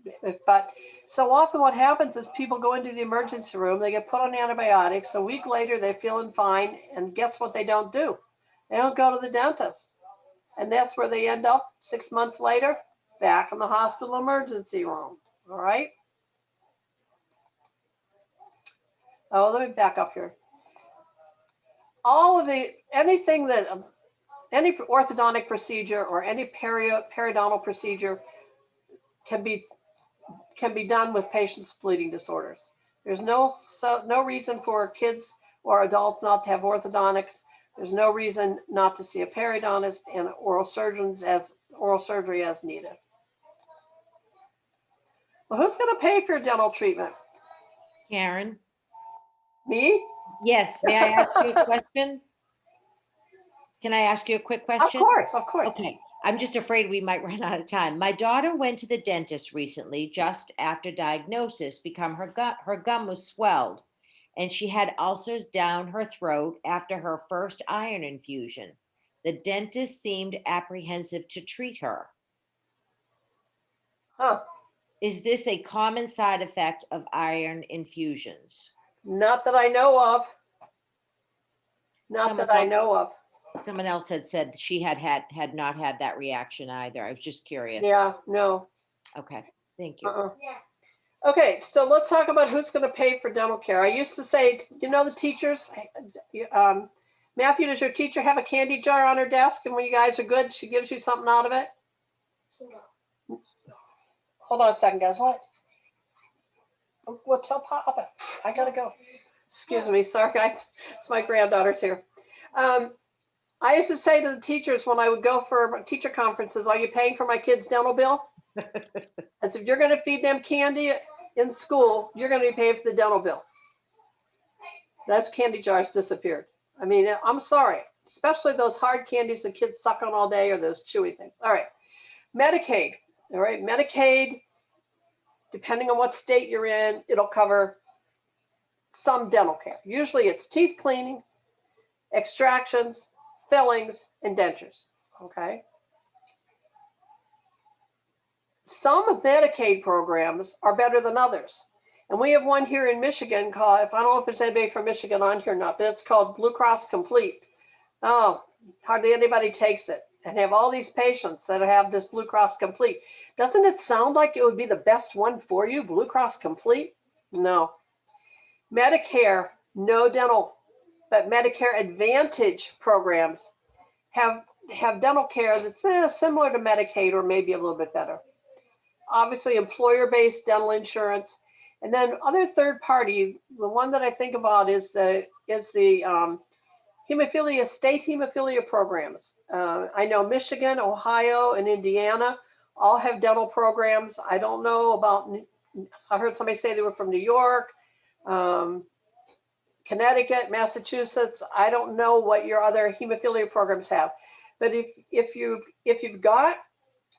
But so often what happens is people go into the emergency room, they get put on antibiotics. A week later, they're feeling fine. And guess what they don't do? They don't go to the dentist. And that's where they end up 6 months later, back in the hospital emergency room. All right? Oh, let me back up here. Any orthodontic procedure or any periodontal procedure can be done with patients with bleeding disorders. There's no reason for kids or adults not to have orthodontics. There's no reason not to see a periodontist and oral surgery as needed. Well, who's going to pay for your dental treatment? Karen? Me? Yes, may I ask you a question? Can I ask you a quick question? Of course. Okay, I'm just afraid we might run out of time. My daughter went to the dentist recently, just after diagnosis, because her gum was swelled, and she had ulcers down her throat after her first iron infusion. The dentist seemed apprehensive to treat her. Huh. Is this a common side effect of iron infusions? Not that I know of. Not that I know of. Someone else had said she had not had that reaction either. I was just curious. Yeah, no. Okay, thank you. Okay, so let's talk about who's going to pay for dental care. I used to say, you know, the teachers, Matthew, does your teacher have a candy jar on her desk? And when you guys are good, she gives you something out of it? Hold on a second, guys. What? Well, tell Papa. I got to go. Excuse me. Sorry, guys. It's my granddaughter's here. I used to say to the teachers when I would go for teacher conferences, are you paying for my kid's dental bill? As if you're going to feed them candy in school, you're going to be paying for the dental bill. Those candy jars disappeared. I mean, I'm sorry, especially those hard candies the kids suck on all day or those chewy things. All right, Medicaid. All right, Medicaid, depending on what state you're in, it'll cover some dental care. Usually it's teeth cleaning, extractions, fillings, and dentures. Okay. Some Medicaid programs are better than others. And we have one here in Michigan called, I don't know if there's anybody from Michigan on here or not, but it's called Blue Cross Complete. Oh, hardly anybody takes it. And have all these patients that have this Blue Cross Complete. Doesn't it sound like it would be the best one for you, Blue Cross Complete? No. Medicare, no dental, but Medicare Advantage programs have dental care that's similar to Medicaid or maybe a little bit better. Obviously, employer-based dental insurance, and then other third party. The one that I think about is the hemophilia, state hemophilia programs. I know Michigan, Ohio, and Indiana all have dental programs. I don't know about. I heard somebody say they were from New York, Connecticut, Massachusetts. I don't know what your other hemophilia programs have, but if you've got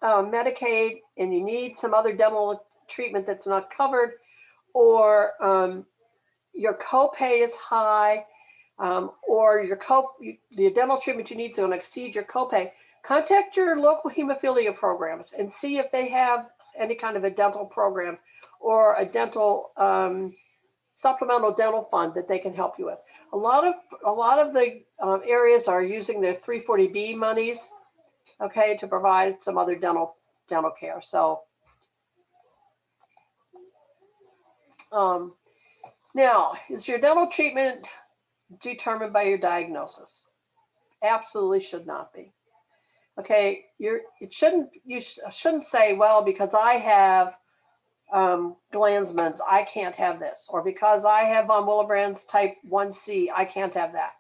Medicaid and you need some other dental treatment that's not covered, or your copay is high, or the dental treatment you need is going to exceed your copay, contact your local hemophilia programs and see if they have any kind of a dental program or a dental supplemental dental fund that they can help you with. A lot of the areas are using their 340B monies, okay, to provide some other dental care. So now, is your dental treatment determined by your diagnosis? Absolutely should not be. Okay, you shouldn't say, well, because I have Glanzmann's, I can't have this, or because I have von Willebrand's type 1C, I can't have that.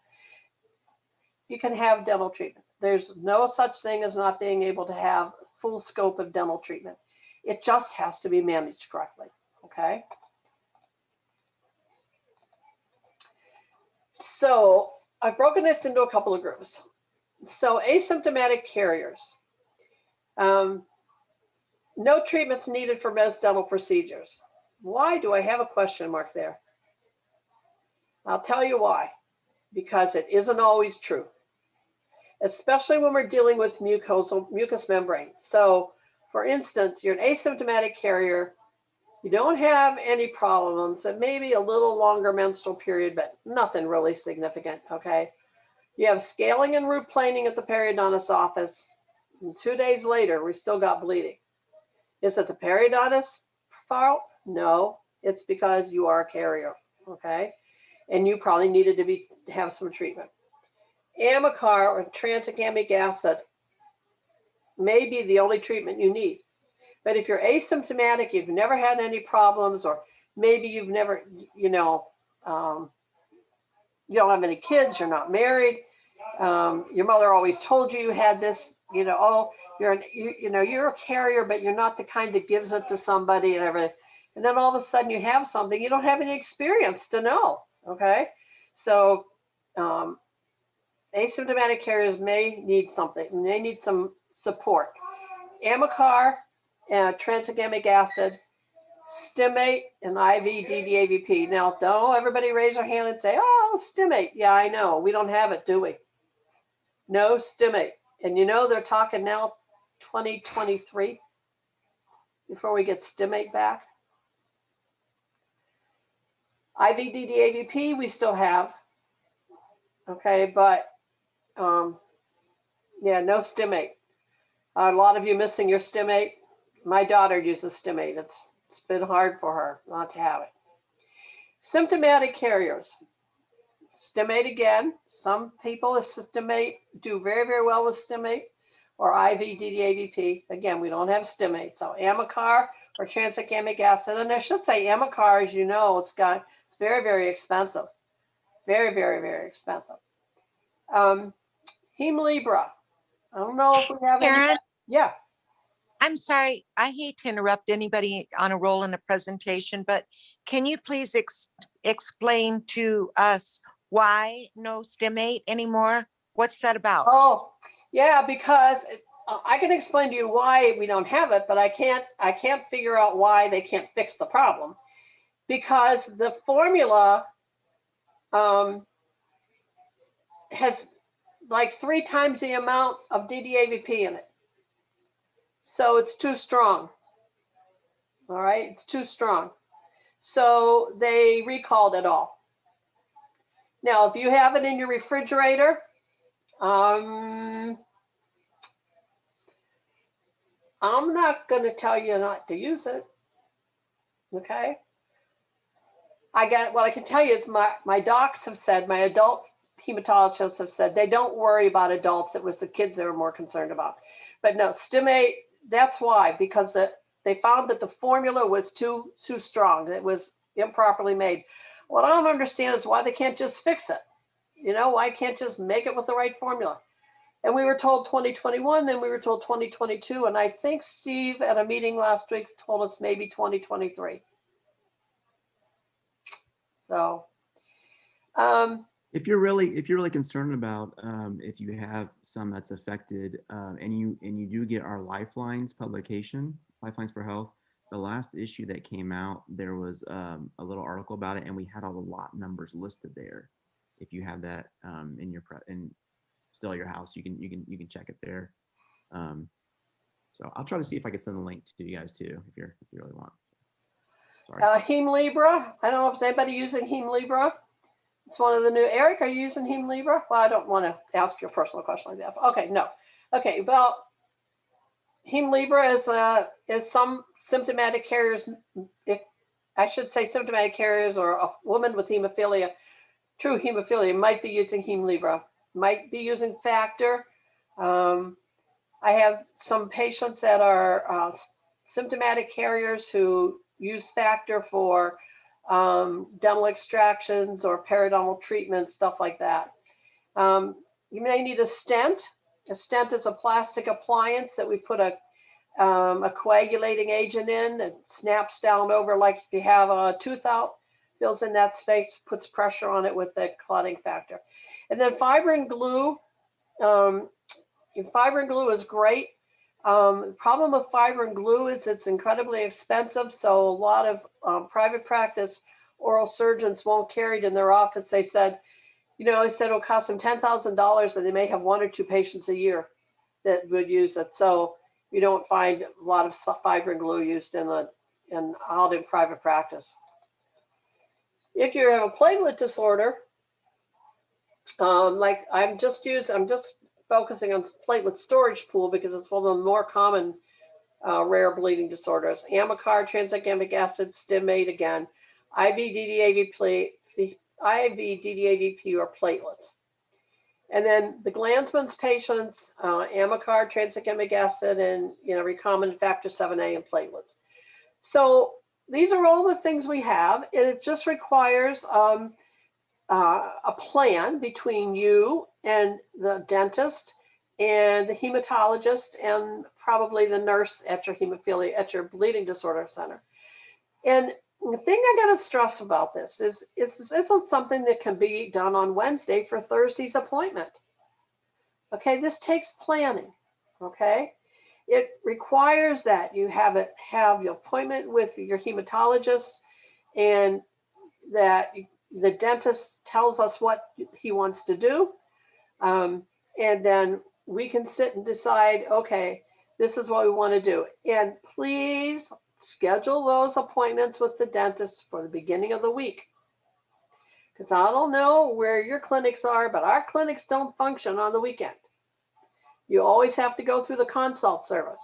You can have dental treatment. There's no such thing as not being able to have full scope of dental treatment. It just has to be managed correctly, okay? So I've broken this into a couple of groups. So asymptomatic carriers. No treatments needed for most dental procedures. Why do I have a question mark there? I'll tell you why. Because it isn't always true, especially when we're dealing with mucous membrane. So, for instance, you're an asymptomatic carrier, you don't have any problems, it may be a little longer menstrual period, but nothing really significant, okay? You have scaling and root planing at the periodontist's office, and 2 days later, we still got bleeding. Is it the periodontist's fault? No, it's because you are a carrier, okay? And you probably needed to have some treatment. Amicar or tranexamic acid may be the only treatment you need. But if you're asymptomatic, you've never had any problems, or maybe you've never, you don't have any kids, you're not married, your mother always told you had this, oh, you're a carrier, but you're not the kind that gives it to somebody and everything. And then all of a sudden you have something, you don't have any experience to know, okay? So asymptomatic carriers may need something, they need some support. Amicar, tranexamic acid, Stimate, and IV DDAVP. Now, don't everybody raise their hand and say, oh, Stimate. Yeah, I know. We don't have it, do we? No Stimate. And they're talking now 2023 before we get Stimate back. IV DDAVP we still have. Okay, but yeah, no Stimate. A lot of you missing your Stimate. My daughter uses Stimate. It's been hard for her not to have it. Symptomatic carriers. Stimate again. Some people with Stimate do very, very well with Stimate or IV DDAVP. Again, we don't have Stimate. So Amicar or tranexamic acid. And I should say Amicar, as you know, it's very, very expensive. Very, very, very expensive. Hemlibra. I don't know if we have any. Karen, Yeah. I'm sorry, I hate to interrupt anybody on a roll in a presentation, but can you please explain to us why no Stimate anymore? What's that about? Oh, yeah, because I can explain to you why we don't have it, but I can't figure out why they can't fix the problem. Because the formula has like 3 times the amount of DDAVP in it. So it's too strong. All right, it's too strong. So they recalled it all. Now, if you have it in your refrigerator, I'm not going to tell you not to use it. Okay. What I can tell you is my docs have said, my adult hematologists have said, they don't worry about adults. It was the kids they were more concerned about. But no, Stimate, that's why, because they found that the formula was too strong. It was improperly made. What I don't understand is why they can't just fix it. Why can't just make it with the right formula? And we were told 2021, then we were told 2022. And I think Steve at a meeting last week told us maybe 2023. So, if you're really concerned about if you have some that's affected and you do get our Lifelines publication, Lifelines for Health, the last issue that came out, there was a little article about it, and we had all the lot numbers listed there. If you have that in still at your house, you can check it there. So I'll try to see if I can send a link to you guys too, if you really want. Sorry. Heme Libra. I don't know if anybody using Heme Libra. It's one of the new. Eric, are you using Heme Libra? Well, I don't want to ask your personal question like that. Okay, no. Okay, well, Heme Libra is some symptomatic carriers. If I should say symptomatic carriers or a woman with hemophilia, true hemophilia, might be using Heme Libra, might be using Factor. I have some patients that are symptomatic carriers who use Factor for dental extractions or periodontal treatment, stuff like that. You may need a stent. A stent is a plastic appliance that we put a coagulating agent in that snaps down over, like if you have a tooth out, fills in that space, puts pressure on it with the clotting factor. And then fibrin glue. Fibrin glue is great. The problem with fibrin glue is it's incredibly expensive. So a lot of private practice oral surgeons won't carry it in their office. They said, they said it'll cost them $10,000 and they may have 1 or 2 patients a year that would use it. So you don't find a lot of fibrin glue used out in private practice. If you have a platelet disorder, like I'm just focusing on platelet storage pool because it's one of the more common rare bleeding disorders. Amicar, tranexamic acid, stimate again, IV DDAVP or platelets. And then the Glanzmann's patients, Amicar, tranexamic acid, and recombinant factor 7A and platelets. So these are all the things we have, and it just requires a plan between you and the dentist and the hematologist and probably the nurse at your bleeding disorder center. And the thing I got to stress about this is this isn't something that can be done on Wednesday for Thursday's appointment. Okay, this takes planning. Okay, it requires that you have your appointment with your hematologist and that the dentist tells us what he wants to do. And then we can sit and decide, okay, this is what we want to do. And please schedule those appointments with the dentist for the beginning of the week. Because I don't know where your clinics are, but our clinics don't function on the weekend. You always have to go through the consult service.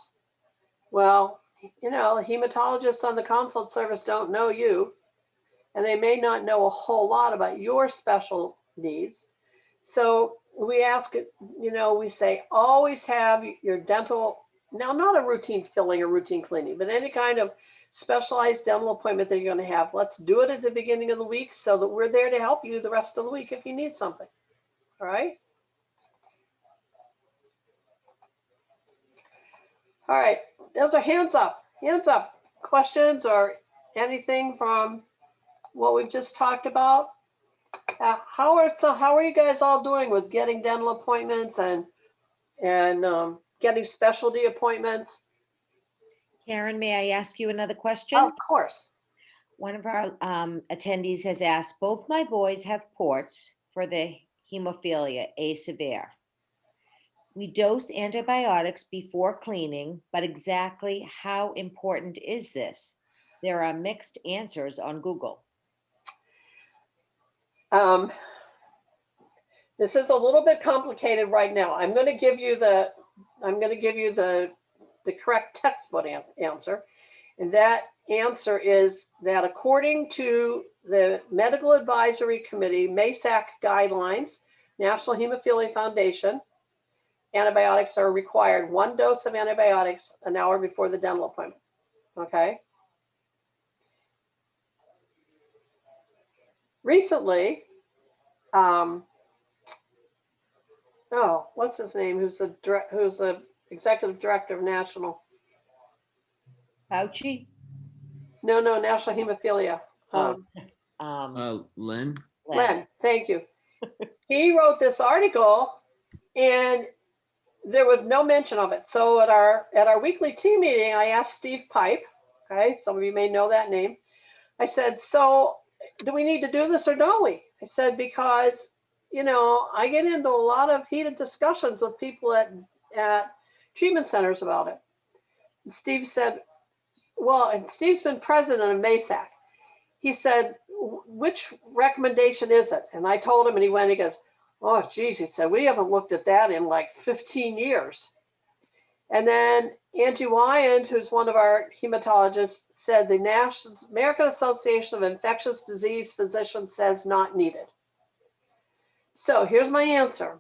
Well, the hematologists on the consult service don't know you, and they may not know a whole lot about your special needs. So we ask, we say, always have your dental, now not a routine filling or routine cleaning, but any kind of specialized dental appointment that you're going to have. Let's do it at the beginning of the week so that we're there to help you the rest of the week if you need something. All right? All right, those are hands up. Hands up. Questions or anything from what we've just talked about? How are you guys all doing with getting dental appointments and getting specialty appointments? Karen, may I ask you another question? Of course. One of our attendees has asked, both my boys have ports for the hemophilia A severe. We dose antibiotics before cleaning, but exactly how important is this? There are mixed answers on Google. This is a little bit complicated right now. I'm going to give you the correct textbook answer, and that answer is that according to the Medical Advisory Committee, MASAC guidelines, National Hemophilia Foundation, antibiotics are required. 1 dose of antibiotics an hour before the dental appointment. Okay. Recently, what's his name? Who's the executive director of National? Fauci? No, National Hemophilia. Len. Len, thank you. He wrote this article, and there was no mention of it. So at our weekly team meeting, I asked Steve Pipe. Okay, some of you may know that name. I said, so do we need to do this or don't we? I said, because I get into a lot of heated discussions with people at treatment centers about it. And Steve said, well, and Steve's been president of MASAC. he said, which recommendation is it? And I told him, and he went, he goes, oh, geez, he said, we haven't looked at that in like 15 years. And then Angie Wyand, who's one of our hematologists, said the American Association of Infectious Disease Physicians says not needed. So here's my answer.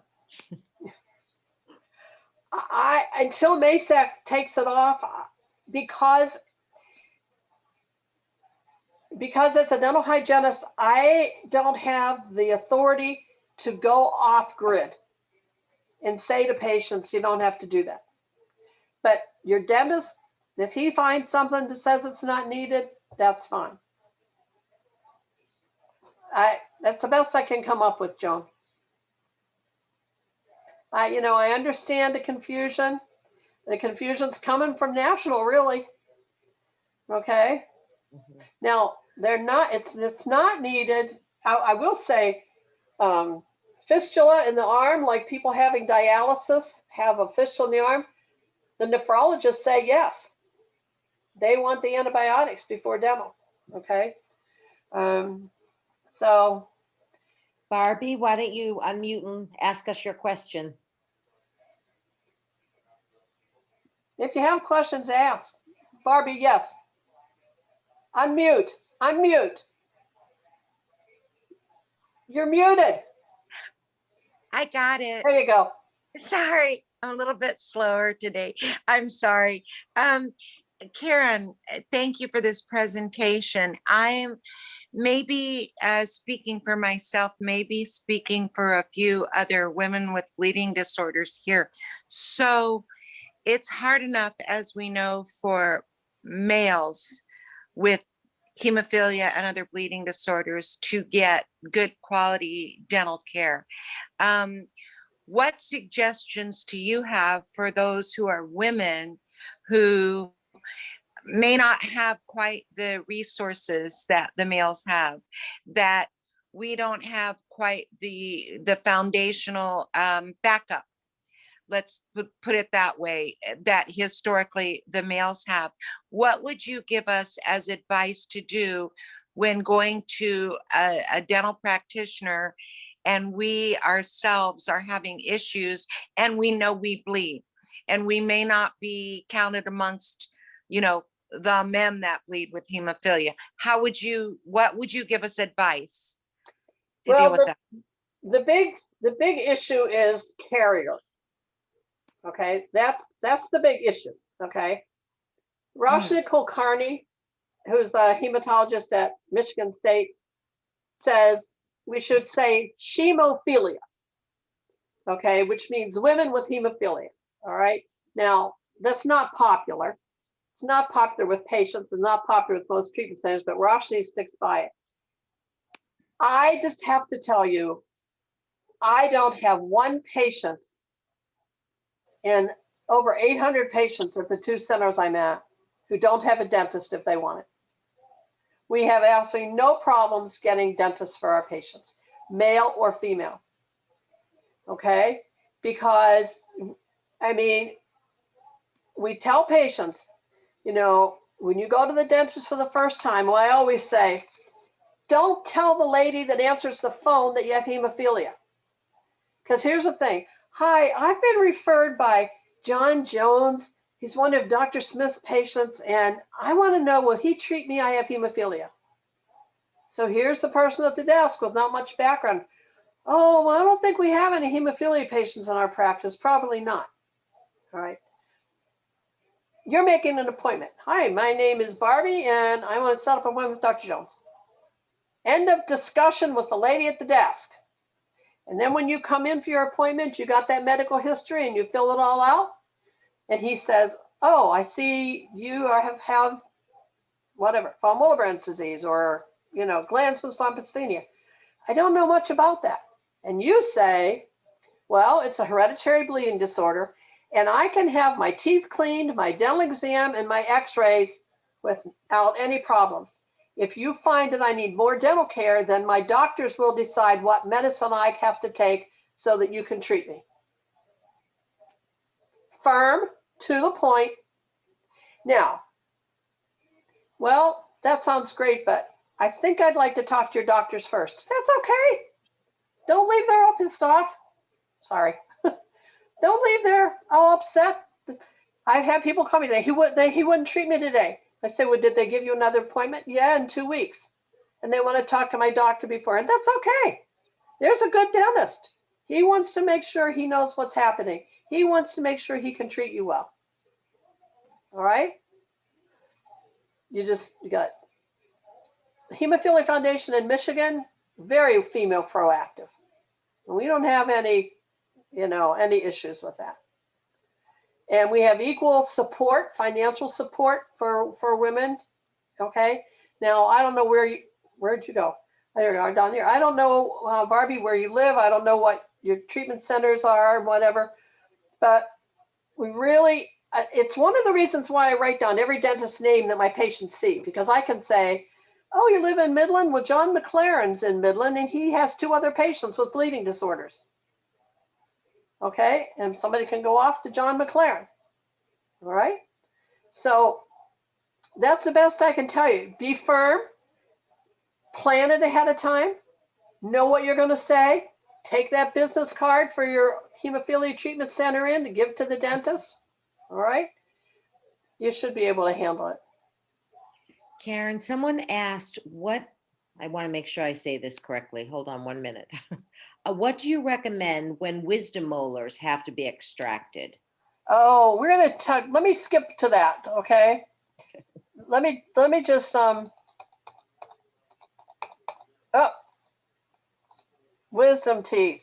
Until MASAC takes it off, because as a dental hygienist, I don't have the authority to go off grid and say to patients, you don't have to do that. But your dentist, if he finds something that says it's not needed, that's fine. That's the best I can come up with, Joan. I understand the confusion. The confusion's coming from national, really. Okay. Now they're not. It's not needed. I will say, fistula in the arm, like people having dialysis have a fistula in the arm. The nephrologists say yes. They want the antibiotics before dental. Okay. So, Barbie, why don't you unmute and ask us your question? if you have questions, ask. Barbie, yes. Unmute. Unmute. You're muted. I got it. There you go. Sorry, I'm a little bit slower today. I'm sorry. Karen, thank you for this presentation. I'm maybe speaking for myself, maybe speaking for a few other women with bleeding disorders here. So it's hard enough, as we know, for males with hemophilia and other bleeding disorders to get good quality dental care. What suggestions do you have for those who are women who may not have quite the resources that the males have, that we don't have quite the foundational backup, let's put it that way, that historically the males have? What would you give us as advice to do when going to a dental practitioner and we ourselves are having issues and we know we bleed and we may not be counted amongst, the men that bleed with hemophilia? What would you give us advice to deal with that? The big issue is carrier. Okay, that's the big issue. Okay, Rashna Kulkarni, who's a hematologist at Michigan State, says we should say hemophilia. Okay, which means women with hemophilia. All right. Now that's not popular. It's not popular with patients. It's not popular with most treatment centers, but Rashni sticks by it. I just have to tell you, I don't have one patient in over 800 patients at the two centers I'm at who don't have a dentist if they want it. We have absolutely no problems getting dentists for our patients, male or female. Okay? Because, we tell patients, when you go to the dentist for the first time, well, I always say, don't tell the lady that answers the phone that you have hemophilia. Because here's the thing. Hi, I've been referred by John Jones. He's one of Dr. Smith's patients, and I want to know, will he treat me? I have hemophilia. So here's the person at the desk with not much background. Oh, well, I don't think we have any hemophilia patients in our practice. Probably not. All right. You're making an appointment. Hi, my name is Barbie, and I want to set up an appointment with Dr. Jones. End of discussion with the lady at the desk. And then when you come in for your appointment, you got that medical history and you fill it all out. And he says, oh, I see you have whatever, von Willebrand's disease or, Glanzmann's lymphopenia. I don't know much about that. And you say, well, it's a hereditary bleeding disorder, and I can have my teeth cleaned, my dental exam, and my x-rays without any problems. If you find that I need more dental care, then my doctors will decide what medicine I have to take so that you can treat me. Firm, to the point. Now, well, that sounds great, but I think I'd like to talk to your doctors first. That's okay. Don't leave there all pissed off. Sorry. Don't leave there all upset. I've had people call me, he wouldn't treat me today. I say, well, did they give you another appointment? Yeah, in 2 weeks. And they want to talk to my doctor before, and that's okay. There's a good dentist. He wants to make sure he knows what's happening. He wants to make sure he can treat you well. All right? You got Hemophilia Foundation in Michigan, very female proactive. And we don't have any issues with that. And we have equal support, financial support for women. Okay. Now, I don't know where'd you go? There you are down here. I don't know, Barbie, where you live. I don't know what your treatment centers are, whatever. But we really, it's one of the reasons why I write down every dentist's name that my patients see, because I can say, oh, you live in Midland? Well, John McLaren's in Midland, and he has 2 other patients with bleeding disorders. Okay, and somebody can go off to John McLaren. All right, so that's the best I can tell you. Be firm, plan it ahead of time, know what you're going to say, take that business card for your hemophilia treatment center in to give to the dentist. All right, you should be able to handle it. Karen, someone asked I want to make sure I say this correctly. Hold on 1 minute. What do you recommend when wisdom molars have to be extracted? Oh, we're going to let me skip to that, okay? Let me just wisdom teeth.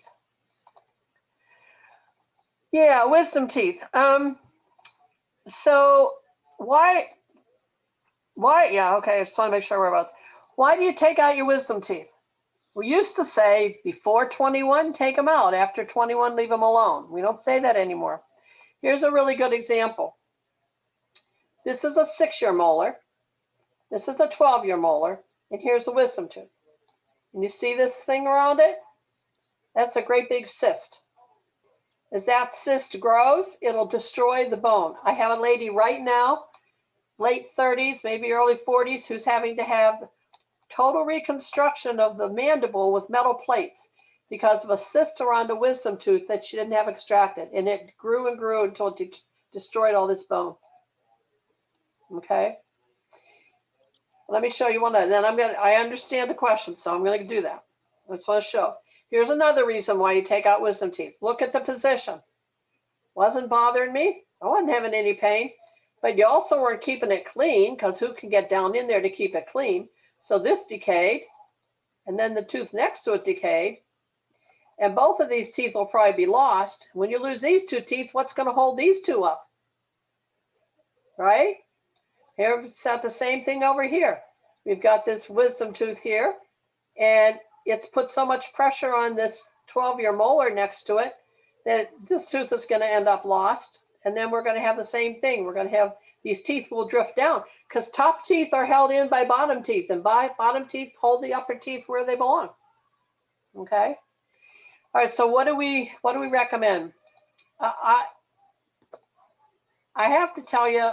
Yeah, wisdom teeth. So why, yeah, okay, I just want to make sure we're about, why do you take out your wisdom teeth? We used to say before 21, take them out. After 21, leave them alone. We don't say that anymore. Here's a really good example. This is a 6-year molar. This is a 12-year molar. And here's the wisdom tooth. And you see this thing around it? That's a great big cyst. As that cyst grows, it'll destroy the bone. I have a lady right now, late 30s, maybe early 40s, who's having to have total reconstruction of the mandible with metal plates because of a cyst around a wisdom tooth that she didn't have extracted. And it grew and grew until it destroyed all this bone. Okay. Let me show you one of them. Then I understand the question, so I'm going to do that. I just want to show. Here's another reason why you take out wisdom teeth. Look at the position. Wasn't bothering me. I wasn't having any pain. But you also weren't keeping it clean, because who can get down in there to keep it clean? So this decayed, and then the tooth next to it decayed, and both of these teeth will probably be lost. When you lose these 2 teeth, what's going to hold these 2 up? Right? Here, it's not the same thing over here. We've got this wisdom tooth here, and it's put so much pressure on this 12-year molar next to it that this tooth is going to end up lost. And then we're going to have the same thing. We're going to have these teeth will drift down because top teeth are held in by bottom teeth, and bottom teeth hold the upper teeth where they belong. Okay. All right. So what do we recommend? I have to tell you,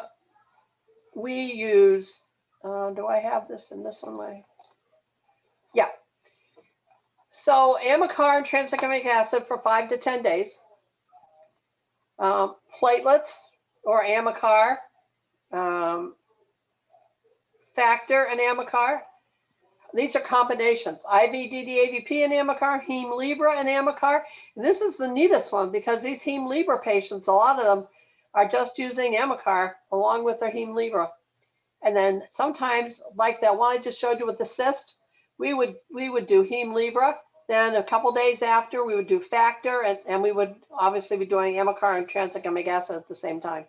we use. Do I have this in this one? Yeah. So Amicar and tranexamic acid for 5 to 10 days. Platelets or Amicar. Factor and Amicar. These are combinations. IV, DDAVP and Amicar, Heme Libra and Amicar. And this is the neatest one because these Heme Libra patients, a lot of them are just using Amicar along with their Heme Libra. And then sometimes, like that one I just showed you with the cyst, we would do Heme Libra. Then a couple days after, we would do Factor, and we would obviously be doing Amicar and tranexamic acid at the same time.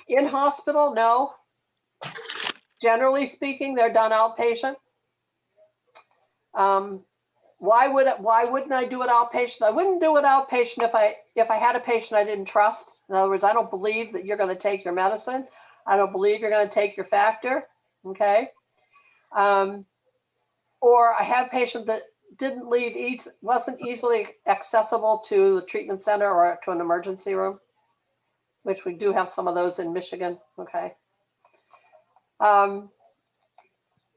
In hospital, no. Generally speaking, they're done outpatient. Why wouldn't I do it outpatient? I wouldn't do it outpatient if I had a patient I didn't trust. In other words, I don't believe that you're going to take your medicine. I don't believe you're going to take your Factor. Okay. Or I have patients that wasn't easily accessible to the treatment center or to an emergency room, which we do have some of those in Michigan. Okay.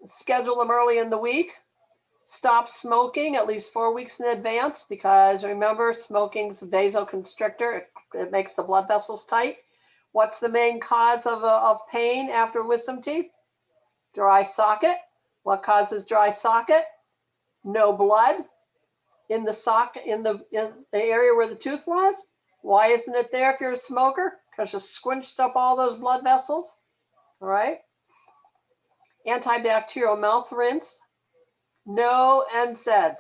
schedule them early in the week. Stop smoking at least 4 weeks in advance because remember, smoking's a vasoconstrictor. It makes the blood vessels tight. What's the main cause of pain after wisdom teeth? Dry socket. What causes dry socket? No blood in the socket, in the area where the tooth was. Why isn't it there if you're a smoker? Because you squinched up all those blood vessels. All right. Antibacterial mouth rinse. No NSAIDs.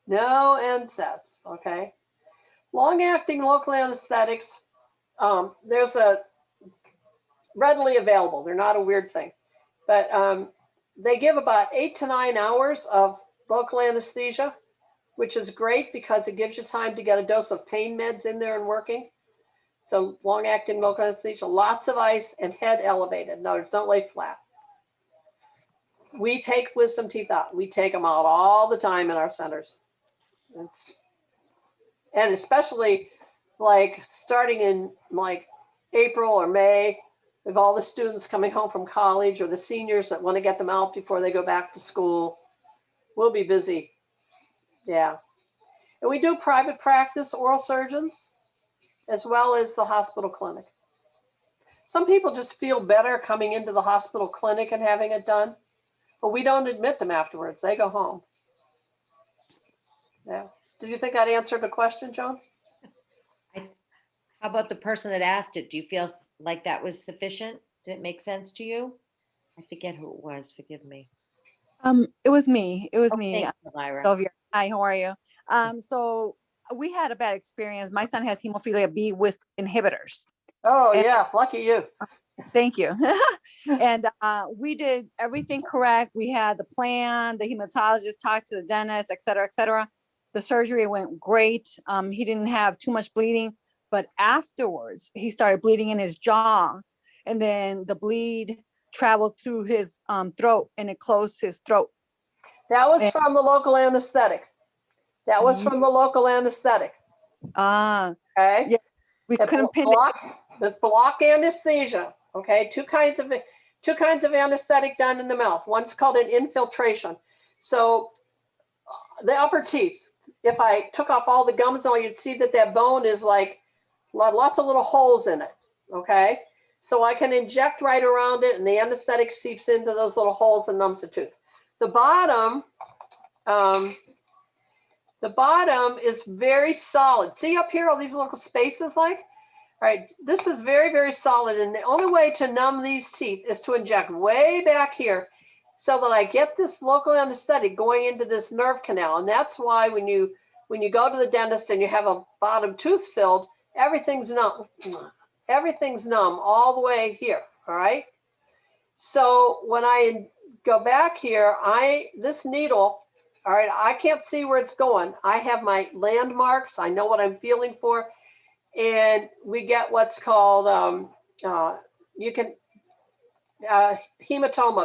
No NSAIDs. Okay. Long-acting local anesthetics. There's a readily available. They're not a weird thing, but they give about 8 to 9 hours of local anesthesia, which is great because it gives you time to get a dose of pain meds in there and working. So long-acting local anesthesia, lots of ice and head elevated. Notice, don't lay flat. We take wisdom teeth out. We take them out all the time in our centers. And especially like starting in like April or May, with all the students coming home from college or the seniors that want to get them out before they go back to school. We'll be busy. Yeah. And we do private practice oral surgeons as well as the hospital clinic. Some people just feel better coming into the hospital clinic and having it done, but we don't admit them afterwards. They go home. Yeah. Did you think I'd answered the question, Joan? How about the person that asked it? Do you feel like that was sufficient? Did it make sense to you? I forget who it was. Forgive me. It was me. It was Oh, me. thank you, Elvira. Sylvia. Hi, how are you? So we had a bad experience. My son has hemophilia B with inhibitors. Oh, yeah. Lucky you. Thank you. And we did everything correct. We had the plan, the hematologist talked to the dentist, et cetera, et cetera. The surgery went great. He didn't have too much bleeding, but afterwards he started bleeding in his jaw, and then the bleed traveled through his throat and it closed his throat. That was from the local anesthetic. That was from the local anesthetic. Okay. Yeah, we couldn't pin it. With block anesthesia. Okay, two kinds of anesthetic done in the mouth. One's called an infiltration. So the upper teeth, if I took off all the gums, all you'd see that bone is like lots of little holes in it. Okay, so I can inject right around it, and the anesthetic seeps into those little holes and numbs the tooth. The bottom is very solid. See up here, all these little spaces like? All right, this is very, very solid. And the only way to numb these teeth is to inject way back here so that I get this local anesthetic going into this nerve canal. And that's why when you go to the dentist and you have a bottom tooth filled, everything's numb. Everything's numb all the way here, all right? So when I go back here, this needle, all right, I can't see where it's going. I have my landmarks. I know what I'm feeling for. And we get what's called, hematoma,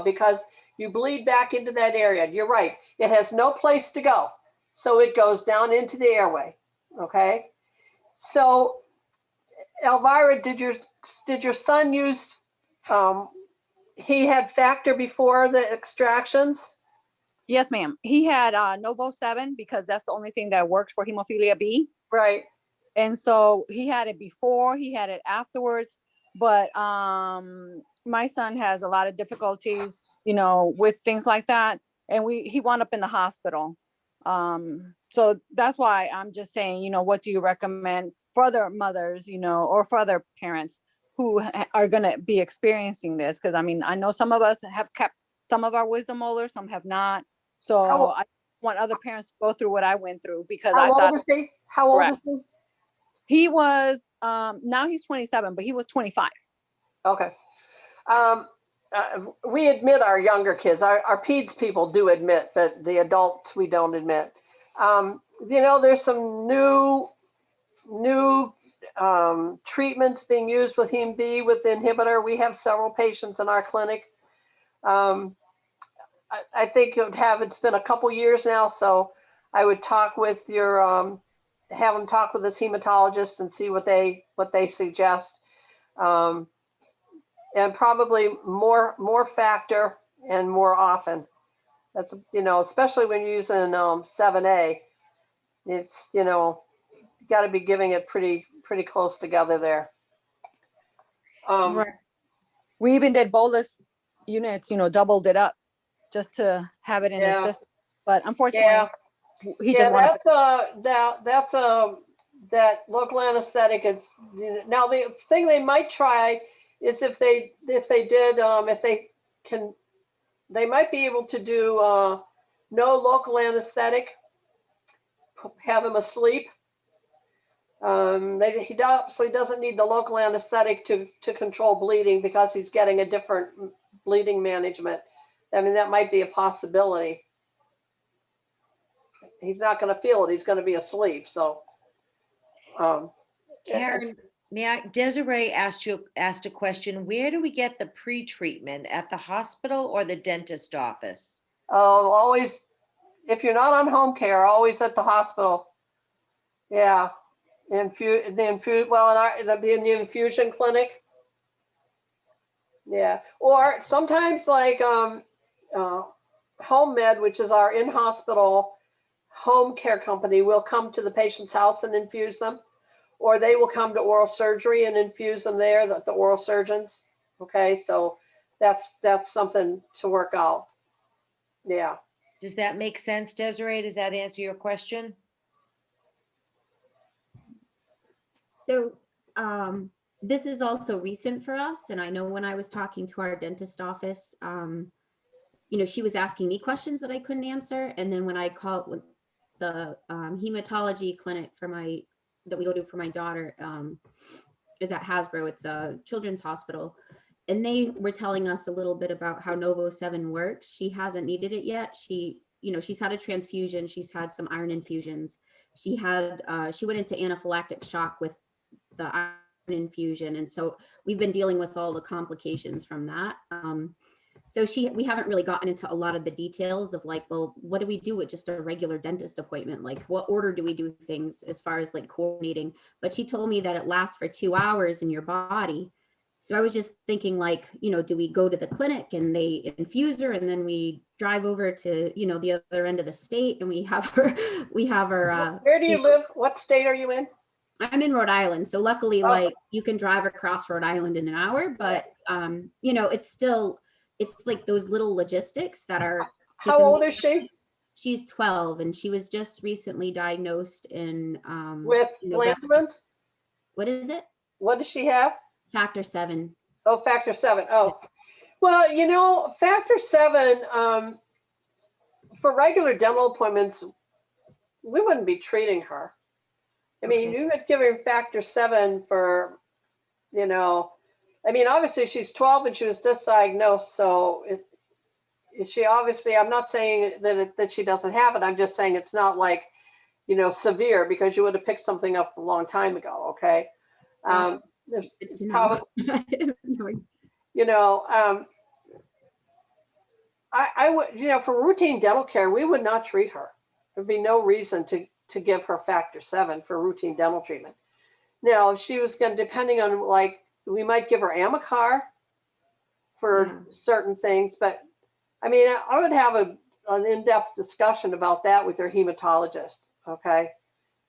because you bleed back into that area. You're right. It has no place to go. So it goes down into the airway. Okay. So Elvira, did your son use, he had factor before the extractions? Yes, ma'am. He had Novo 7 because that's the only thing that works for hemophilia B. Right. And so he had it before, he had it afterwards, but my son has a lot of difficulties, with things like that. And he wound up in the hospital. So that's why I'm just saying, what do you recommend for other mothers, or for other parents who are going to be experiencing this? Because I know some of us have kept some of our wisdom molars, some have not. So I want other parents to go through what I went through because I thought. How old is he? He was, now he's 27, but he was 25. Okay. We admit our younger kids, our peds people do admit, but the adults we don't admit. There's some new treatments being used with Hem B with the inhibitor. We have several patients in our clinic. I think it's been a couple years now, so I would talk with have them talk with this hematologist and see what they suggest. And probably more factor and more often. That's, especially when you're using 7A, it's, you got to be giving it pretty close together there. Right. We even did bolus units, doubled it up just to have it in the Yeah. system. But unfortunately, he just wanted. That's that local anesthetic. It's, now the thing they might try is if they can, they might be able to do no local anesthetic, have him asleep. He obviously doesn't need the local anesthetic to control bleeding because he's getting a different bleeding management. I mean, that might be a possibility. He's not going to feel it. He's going to be asleep. So, Karen, Desiree asked a question. Where do we get the pre-treatment, at the hospital or the dentist office? always, if you're not on home care, always at the hospital. Yeah. It'd be in the infusion clinic. Yeah. Or sometimes like Home Med, which is our in-hospital home care company, will come to the patient's house and infuse them, or they will come to oral surgery and infuse them there, the oral surgeons. Okay, so that's something to work out. Yeah. Does that make sense, Desiree? Does that answer your question? So this is also recent for us. And I know when I was talking to our dentist office, she was asking me questions that I couldn't answer. And then when I called the hematology clinic that we go to for my daughter, is at Hasbro. It's a children's hospital. And they were telling us a little bit about how Novo 7 works. She hasn't needed it yet. She's had a transfusion. She's had some iron infusions. She went into anaphylactic shock with the iron infusion. And so we've been dealing with all the complications from that. So we haven't really gotten into a lot of the details of like, well, what do we do with just a regular dentist appointment? Like what order do we do things as far as like coordinating? But she told me that it lasts for 2 hours in your body. So I was just thinking like, do we go to the clinic and they infuse her and then we drive over to, the other end of the state and we have her, Where do you live? What state are you in? I'm in Rhode Island. So luckily, like you can drive across Rhode Island in an hour, but it's like those little logistics that are. How old is she? She's 12 and she was just recently diagnosed in with Lanzmann's. What is it? What does she have? Factor 7. Oh, factor 7. Oh, well, factor 7 for regular dental appointments, we wouldn't be treating her. I mean, you would give her factor 7 for, obviously she's 12 and she was just diagnosed. So she obviously, I'm not saying that she doesn't have it. I'm just saying it's not like, severe, because you would have picked something up a long time ago. Okay. There's probably, I would, for routine dental care, we would not treat her. There'd be no reason to give her factor 7 for routine dental treatment. Now, if she was going to, depending on like, we might give her Amicar for certain things, but I mean, I would have an in-depth discussion about that with her hematologist. Okay.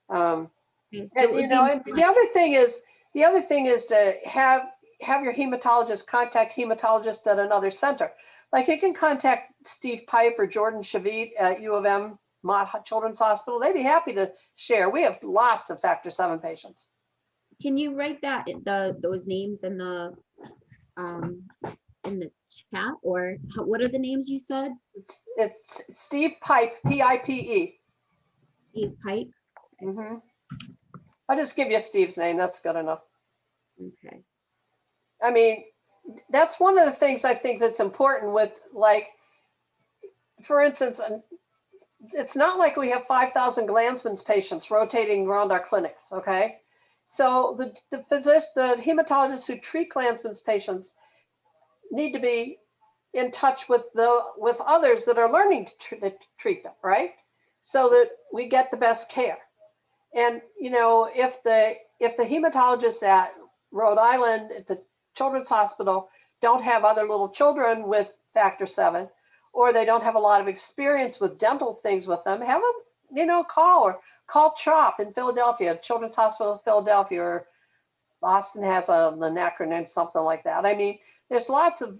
And, the other thing is to have your hematologist contact hematologist at another center. Like you can contact Steve Pipe or Jordan Shavit at U of M Mott Children's Hospital. They'd be happy to share. We have lots of factor 7 patients. Can you write those names in the chat, or what are the names you said? It's Steve Pipe, P-I-P-E. Steve Pipe. Mm-hmm. I'll just give you Steve's name. That's good enough. Okay. I mean, that's one of the things I think that's important with, like, for instance, it's not like we have 5,000 Glanzmann's patients rotating around our clinics, okay? So the physician, the hematologists who treat Glanzmann's patients need to be in touch with others that are learning to treat them, right? So that we get the best care. And if the hematologists at Rhode Island at the Children's Hospital don't have other little children with factor 7, or they don't have a lot of experience with dental things with them, have them, call CHOP in Philadelphia, Children's Hospital of Philadelphia, or Boston has an acronym, something like that. I mean, there's lots of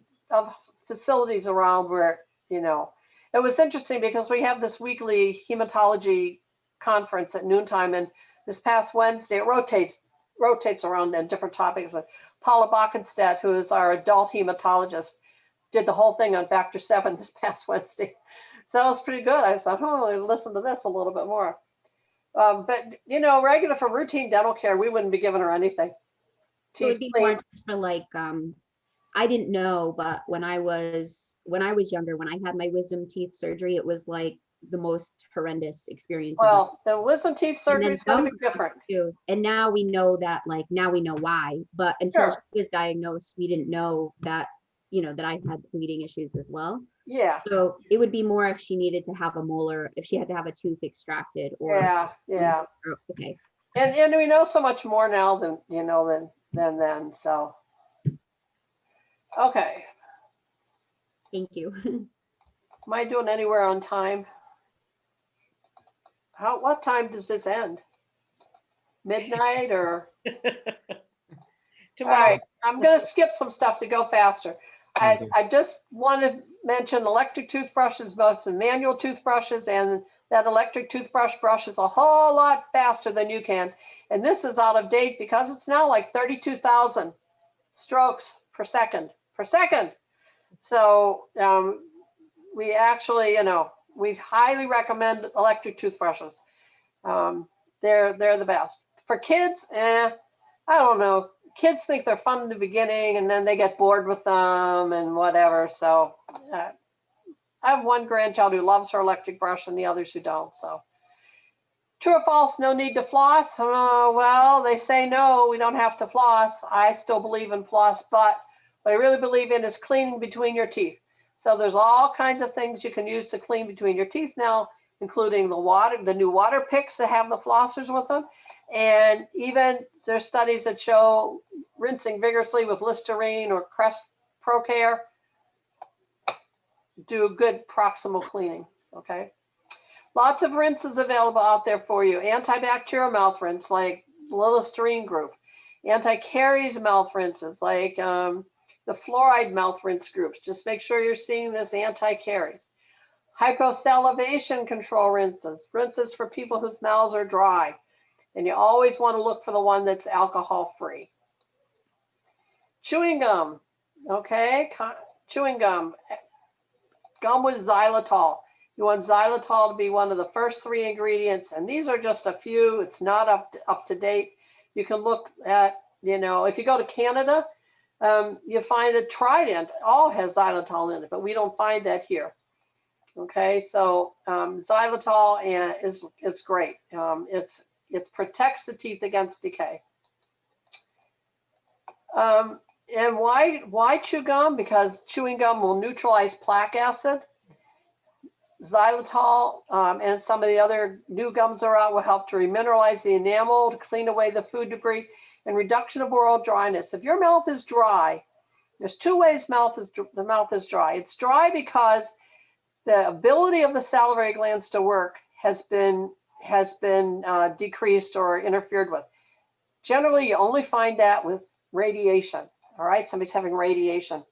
facilities around where, it was interesting because we have this weekly hematology conference at noontime, and this past Wednesday, it rotates around in different topics. And Paula Backenstadt, who is our adult hematologist, did the whole thing on factor 7 this past Wednesday. So it was pretty good. I thought, I'll listen to this a little bit more. But, regular for routine dental care, we wouldn't be giving her anything. So it'd be more just for like, I didn't know, but when I was younger, when I had my wisdom teeth surgery, it was like the most horrendous experience. Well, the wisdom teeth surgery is going to be different too. And now we know that, like, now we know why, but until she was diagnosed, we didn't know that, that I had bleeding issues as well. Yeah. So it would be more if she needed to have a molar, if she had to have a tooth extracted or. Yeah. Okay. And we know so much more now than then. So. Okay. Thank you. Am I doing anywhere on time? What time does this end? Midnight or? Tomorrow. All right, I'm going to skip some stuff to go faster. I just want to mention electric toothbrushes, both the manual toothbrushes, and that electric toothbrush brushes a whole lot faster than you can. And this is out of date because it's now like 32,000 strokes per second. So we actually, we highly recommend electric toothbrushes. They're the best. For kids, I don't know. Kids think they're fun in the beginning and then they get bored with them and whatever. So I have one grandchild who loves her electric brush and the others who don't. So true or false, no need to floss? Well, they say no, we don't have to floss. I still believe in floss, but what I really believe in is cleaning between your teeth. So there's all kinds of things you can use to clean between your teeth now, including the new water picks that have the flossers with them. And even there's studies that show rinsing vigorously with Listerine or Crest Pro Care do good proximal cleaning, okay? Lots of rinses available out there for you. Antibacterial mouth rinse like the Listerine group. Anti-caries mouth rinses like the fluoride mouth rinse groups. Just make sure you're seeing this anti-caries. Hyposalivation control rinses for people whose mouths are dry. And you always want to look for the one that's alcohol-free. Chewing gum, okay? Chewing gum with xylitol. You want xylitol to be one of the first 3 ingredients, and these are just a few. It's not up to date. You can look at, if you go to Canada, you find that Trident all has xylitol in it, but we don't find that here. Okay, so xylitol is great. It protects the teeth against decay. And why chew gum? Because chewing gum will neutralize plaque acid. Xylitol and some of the other new gums that are out will help to remineralize the enamel, to clean away the food debris, and reduction of oral dryness. If your mouth is dry, there's 2 ways the mouth is dry. It's dry because the ability of the salivary glands to work has been decreased or interfered with. Generally, you only find that with radiation. All right, somebody's having radiation.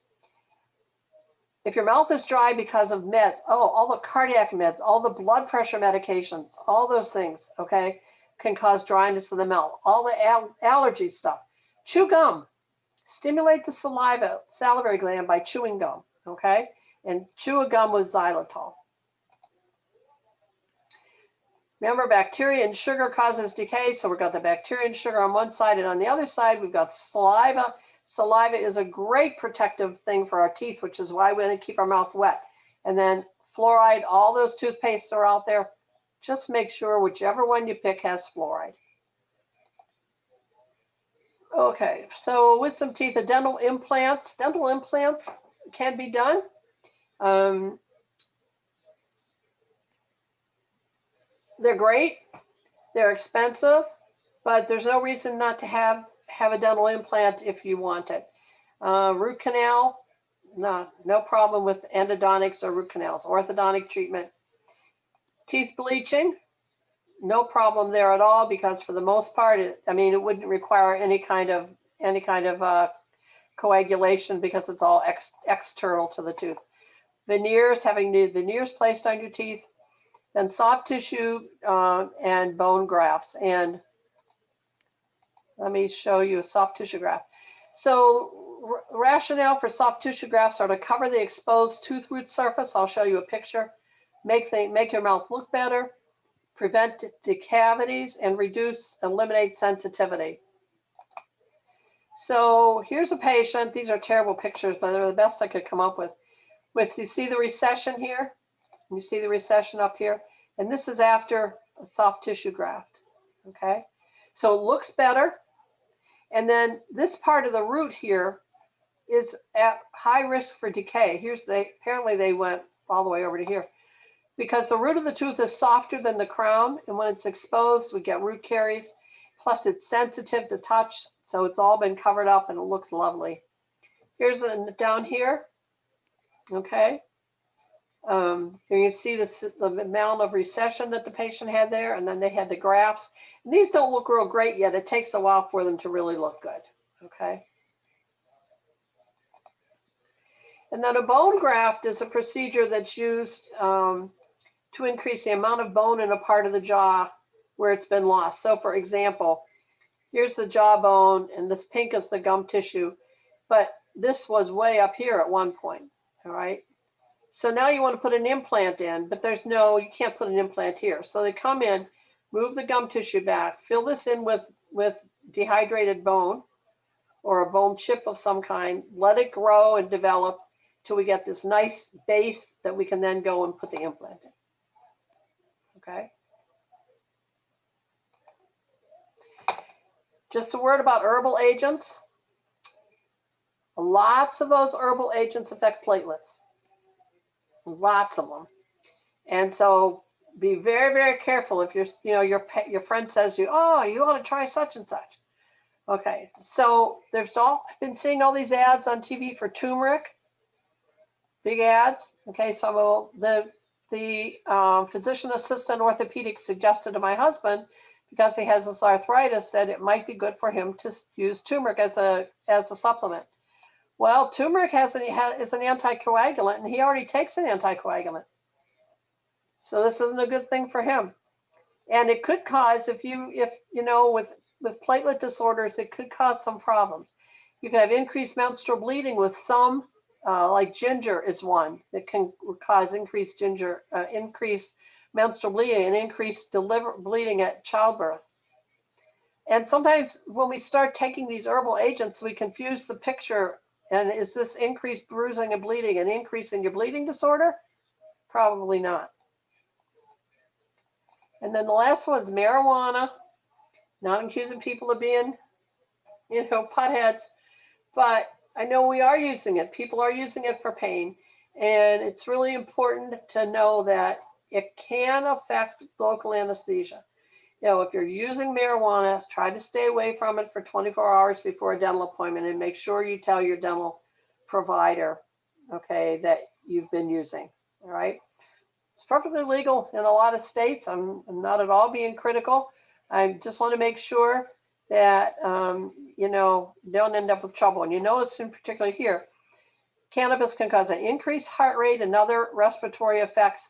If your mouth is dry because of meds, all the cardiac meds, all the blood pressure medications, all those things, okay, can cause dryness of the mouth. All the allergy stuff. Chew gum. Stimulate the salivary gland by chewing gum, okay? And chew a gum with xylitol. Remember, bacteria and sugar causes decay, so we've got the bacteria and sugar on one side, and on the other side, we've got saliva. Saliva is a great protective thing for our teeth, which is why we want to keep our mouth wet. And then fluoride, all those toothpastes are out there. Just make sure whichever one you pick has fluoride. Okay, so with some teeth, the dental implants can be done. They're great, they're expensive, but there's no reason not to have a dental implant if you want it. Root canal, no problem with endodontics or root canals. Orthodontic treatment. Teeth bleaching, no problem there at all, because for the most part, it wouldn't require any kind of coagulation, because it's all external to the tooth. Veneers, having the veneers placed on your teeth, then soft tissue and bone grafts. And let me show you a soft tissue graft. So rationale for soft tissue grafts are to cover the exposed tooth root surface. I'll show you a picture. Make your mouth look better, prevent cavities, and eliminate sensitivity. So here's a patient. These are terrible pictures, but they're the best I could come up with. You see the recession here? You see the recession up here? And this is after a soft tissue graft, okay? So it looks better. And then this part of the root here is at high risk for decay. Apparently they went all the way over to here, because the root of the tooth is softer than the crown. And when it's exposed, we get root caries. Plus it's sensitive to touch. So it's all been covered up and it looks lovely. Here's down here, okay? You can see the amount of recession that the patient had there, and then they had the grafts. And these don't look real great yet. It takes a while for them to really look good, okay? And then a bone graft is a procedure that's used to increase the amount of bone in a part of the jaw where it's been lost. So for example, here's the jawbone, and this pink is the gum tissue, but this was way up here at one point, all right? So now you want to put an implant in, but you can't put an implant here. So they come in, move the gum tissue back, fill this in with dehydrated bone or a bone chip of some kind, let it grow and develop till we get this nice base that we can then go and put the implant in, okay? Just a word about herbal agents. Lots of those herbal agents affect platelets. Lots of them. And so be very, very careful if your friend says to you, oh, you want to try such and such. Okay, so I've been seeing all these ads on TV for turmeric, big ads. Okay, so the physician assistant orthopedic suggested to my husband, because he has this arthritis, that it might be good for him to use turmeric as a supplement. Well, turmeric is an anticoagulant, and he already takes an anticoagulant. So this isn't a good thing for him. And it could cause, with platelet disorders, it could cause some problems. You can have increased menstrual bleeding with some, like ginger is one that can cause increased menstrual bleeding and increased bleeding at childbirth. And sometimes when we start taking these herbal agents, we confuse the picture. And is this increased bruising and bleeding an increase in your bleeding disorder? Probably not. And then the last one is marijuana. Not accusing people of being, potheads, but I know we are using it. People are using it for pain. And it's really important to know that it can affect local anesthesia. If you're using marijuana, try to stay away from it for 24 hours before a dental appointment, and make sure you tell your dental provider, okay, that you've been using, all right? It's perfectly legal in a lot of states. I'm not at all being critical. I just want to make sure that, don't end up with trouble. And you notice in particular here, cannabis can cause an increased heart rate and other respiratory effects.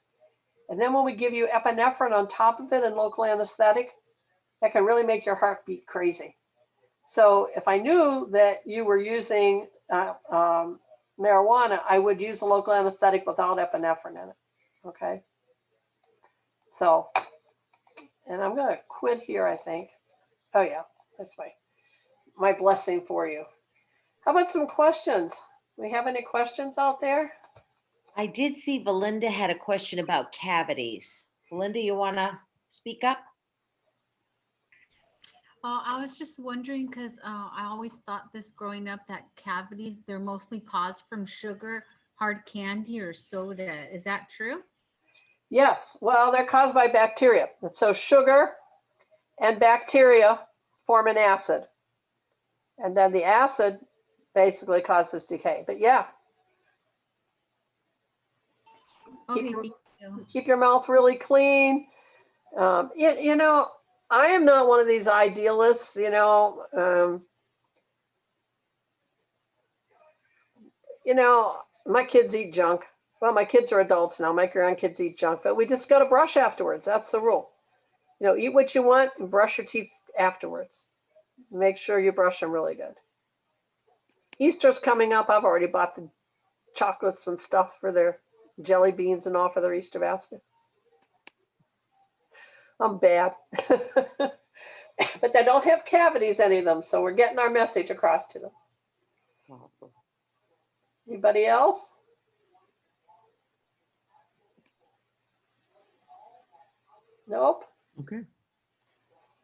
And then when we give you epinephrine on top of it and local anesthetic, that can really make your heart beat crazy. So if I knew that you were using marijuana, I would use a local anesthetic without epinephrine in it, okay? So, and I'm gonna quit here, I think. Oh yeah, that's my blessing for you. How about some questions? We have any questions out there? I did see Belinda had a question about cavities. Belinda, you want to speak up? I was just wondering, because I always thought this growing up, that cavities, they're mostly caused from sugar, hard candy, or soda. Is that true? Yes, well, they're caused by bacteria. So sugar and bacteria form an acid. And then the acid basically causes decay. But yeah, Okay, your- thank you. keep your mouth really clean. You know, I am not one of these idealists, my kids eat junk. Well, my kids are adults now. My grandkids eat junk, but we just got to brush afterwards. That's the rule. Eat what you want and brush your teeth afterwards. Make sure you brush them really good. Easter's coming up. I've already bought the chocolates and stuff for their jelly beans and all for their Easter basket. I'm bad. But they don't have cavities, any of them, so we're getting our message across to them. Awesome. Anybody else? Nope. Okay.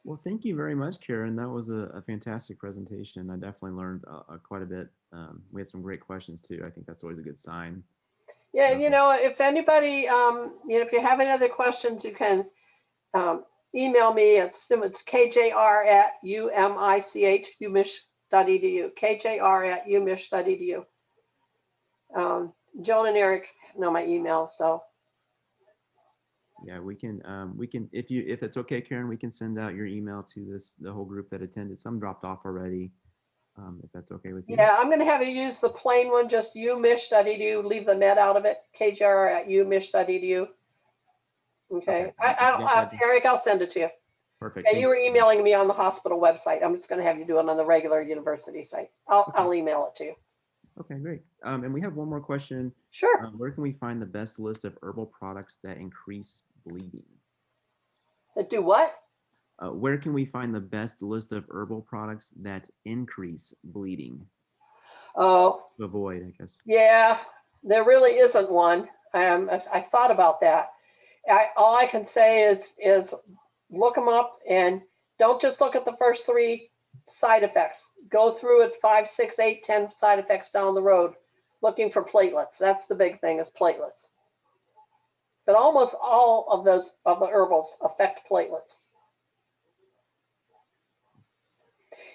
Well, thank you very much, Karen. That was a fantastic presentation. I definitely learned quite a bit. We had some great questions too. I think that's always a good sign. Yeah, So- if anybody, if you have any other questions, you can email me. It's kjr@umich.edu, kjr@umich.edu. Joan and Eric know my email, so. Yeah, we can, if it's okay, Karen, we can send out your email to the whole group that attended. Some dropped off already, if that's okay with you. Yeah, I'm going to have you use the plain one, just umich.edu, leave the med out of it, kjr@umich.edu. Okay. Eric, I'll send it to you. Perfect. Yeah, Thank you were emailing me on the hospital website. I'm just going to have you do it on the regular university site. I'll email it to you. Okay, great. And we have one more question. Sure. Where can we find the best list of herbal products that increase bleeding? That do what? Where can we find the best list of herbal products that increase bleeding? Oh, To avoid, I guess. yeah, there really isn't one. I thought about that. All I can say is look them up and don't just look at the first 3 side effects. Go through it 5, 6, 8, 10 side effects down the road, looking for platelets. That's the big thing, is platelets. But almost all of the herbals affect platelets.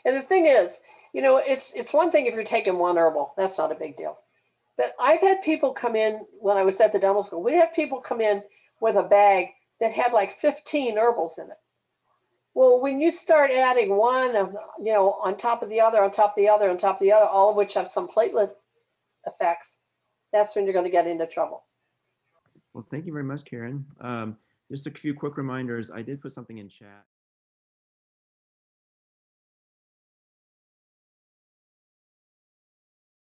And the thing is, it's one thing if you're taking one herbal, that's not a big deal. But I've had people come in when I was at the dental school. We had people come in with a bag that had like 15 herbals in it. Well, when you start adding one, on top of the other, on top of the other, on top of the other, all of which have some platelet effects, that's when you're going to get into trouble. Well, thank you very much, Karen. Just a few quick reminders. I did put something in chat.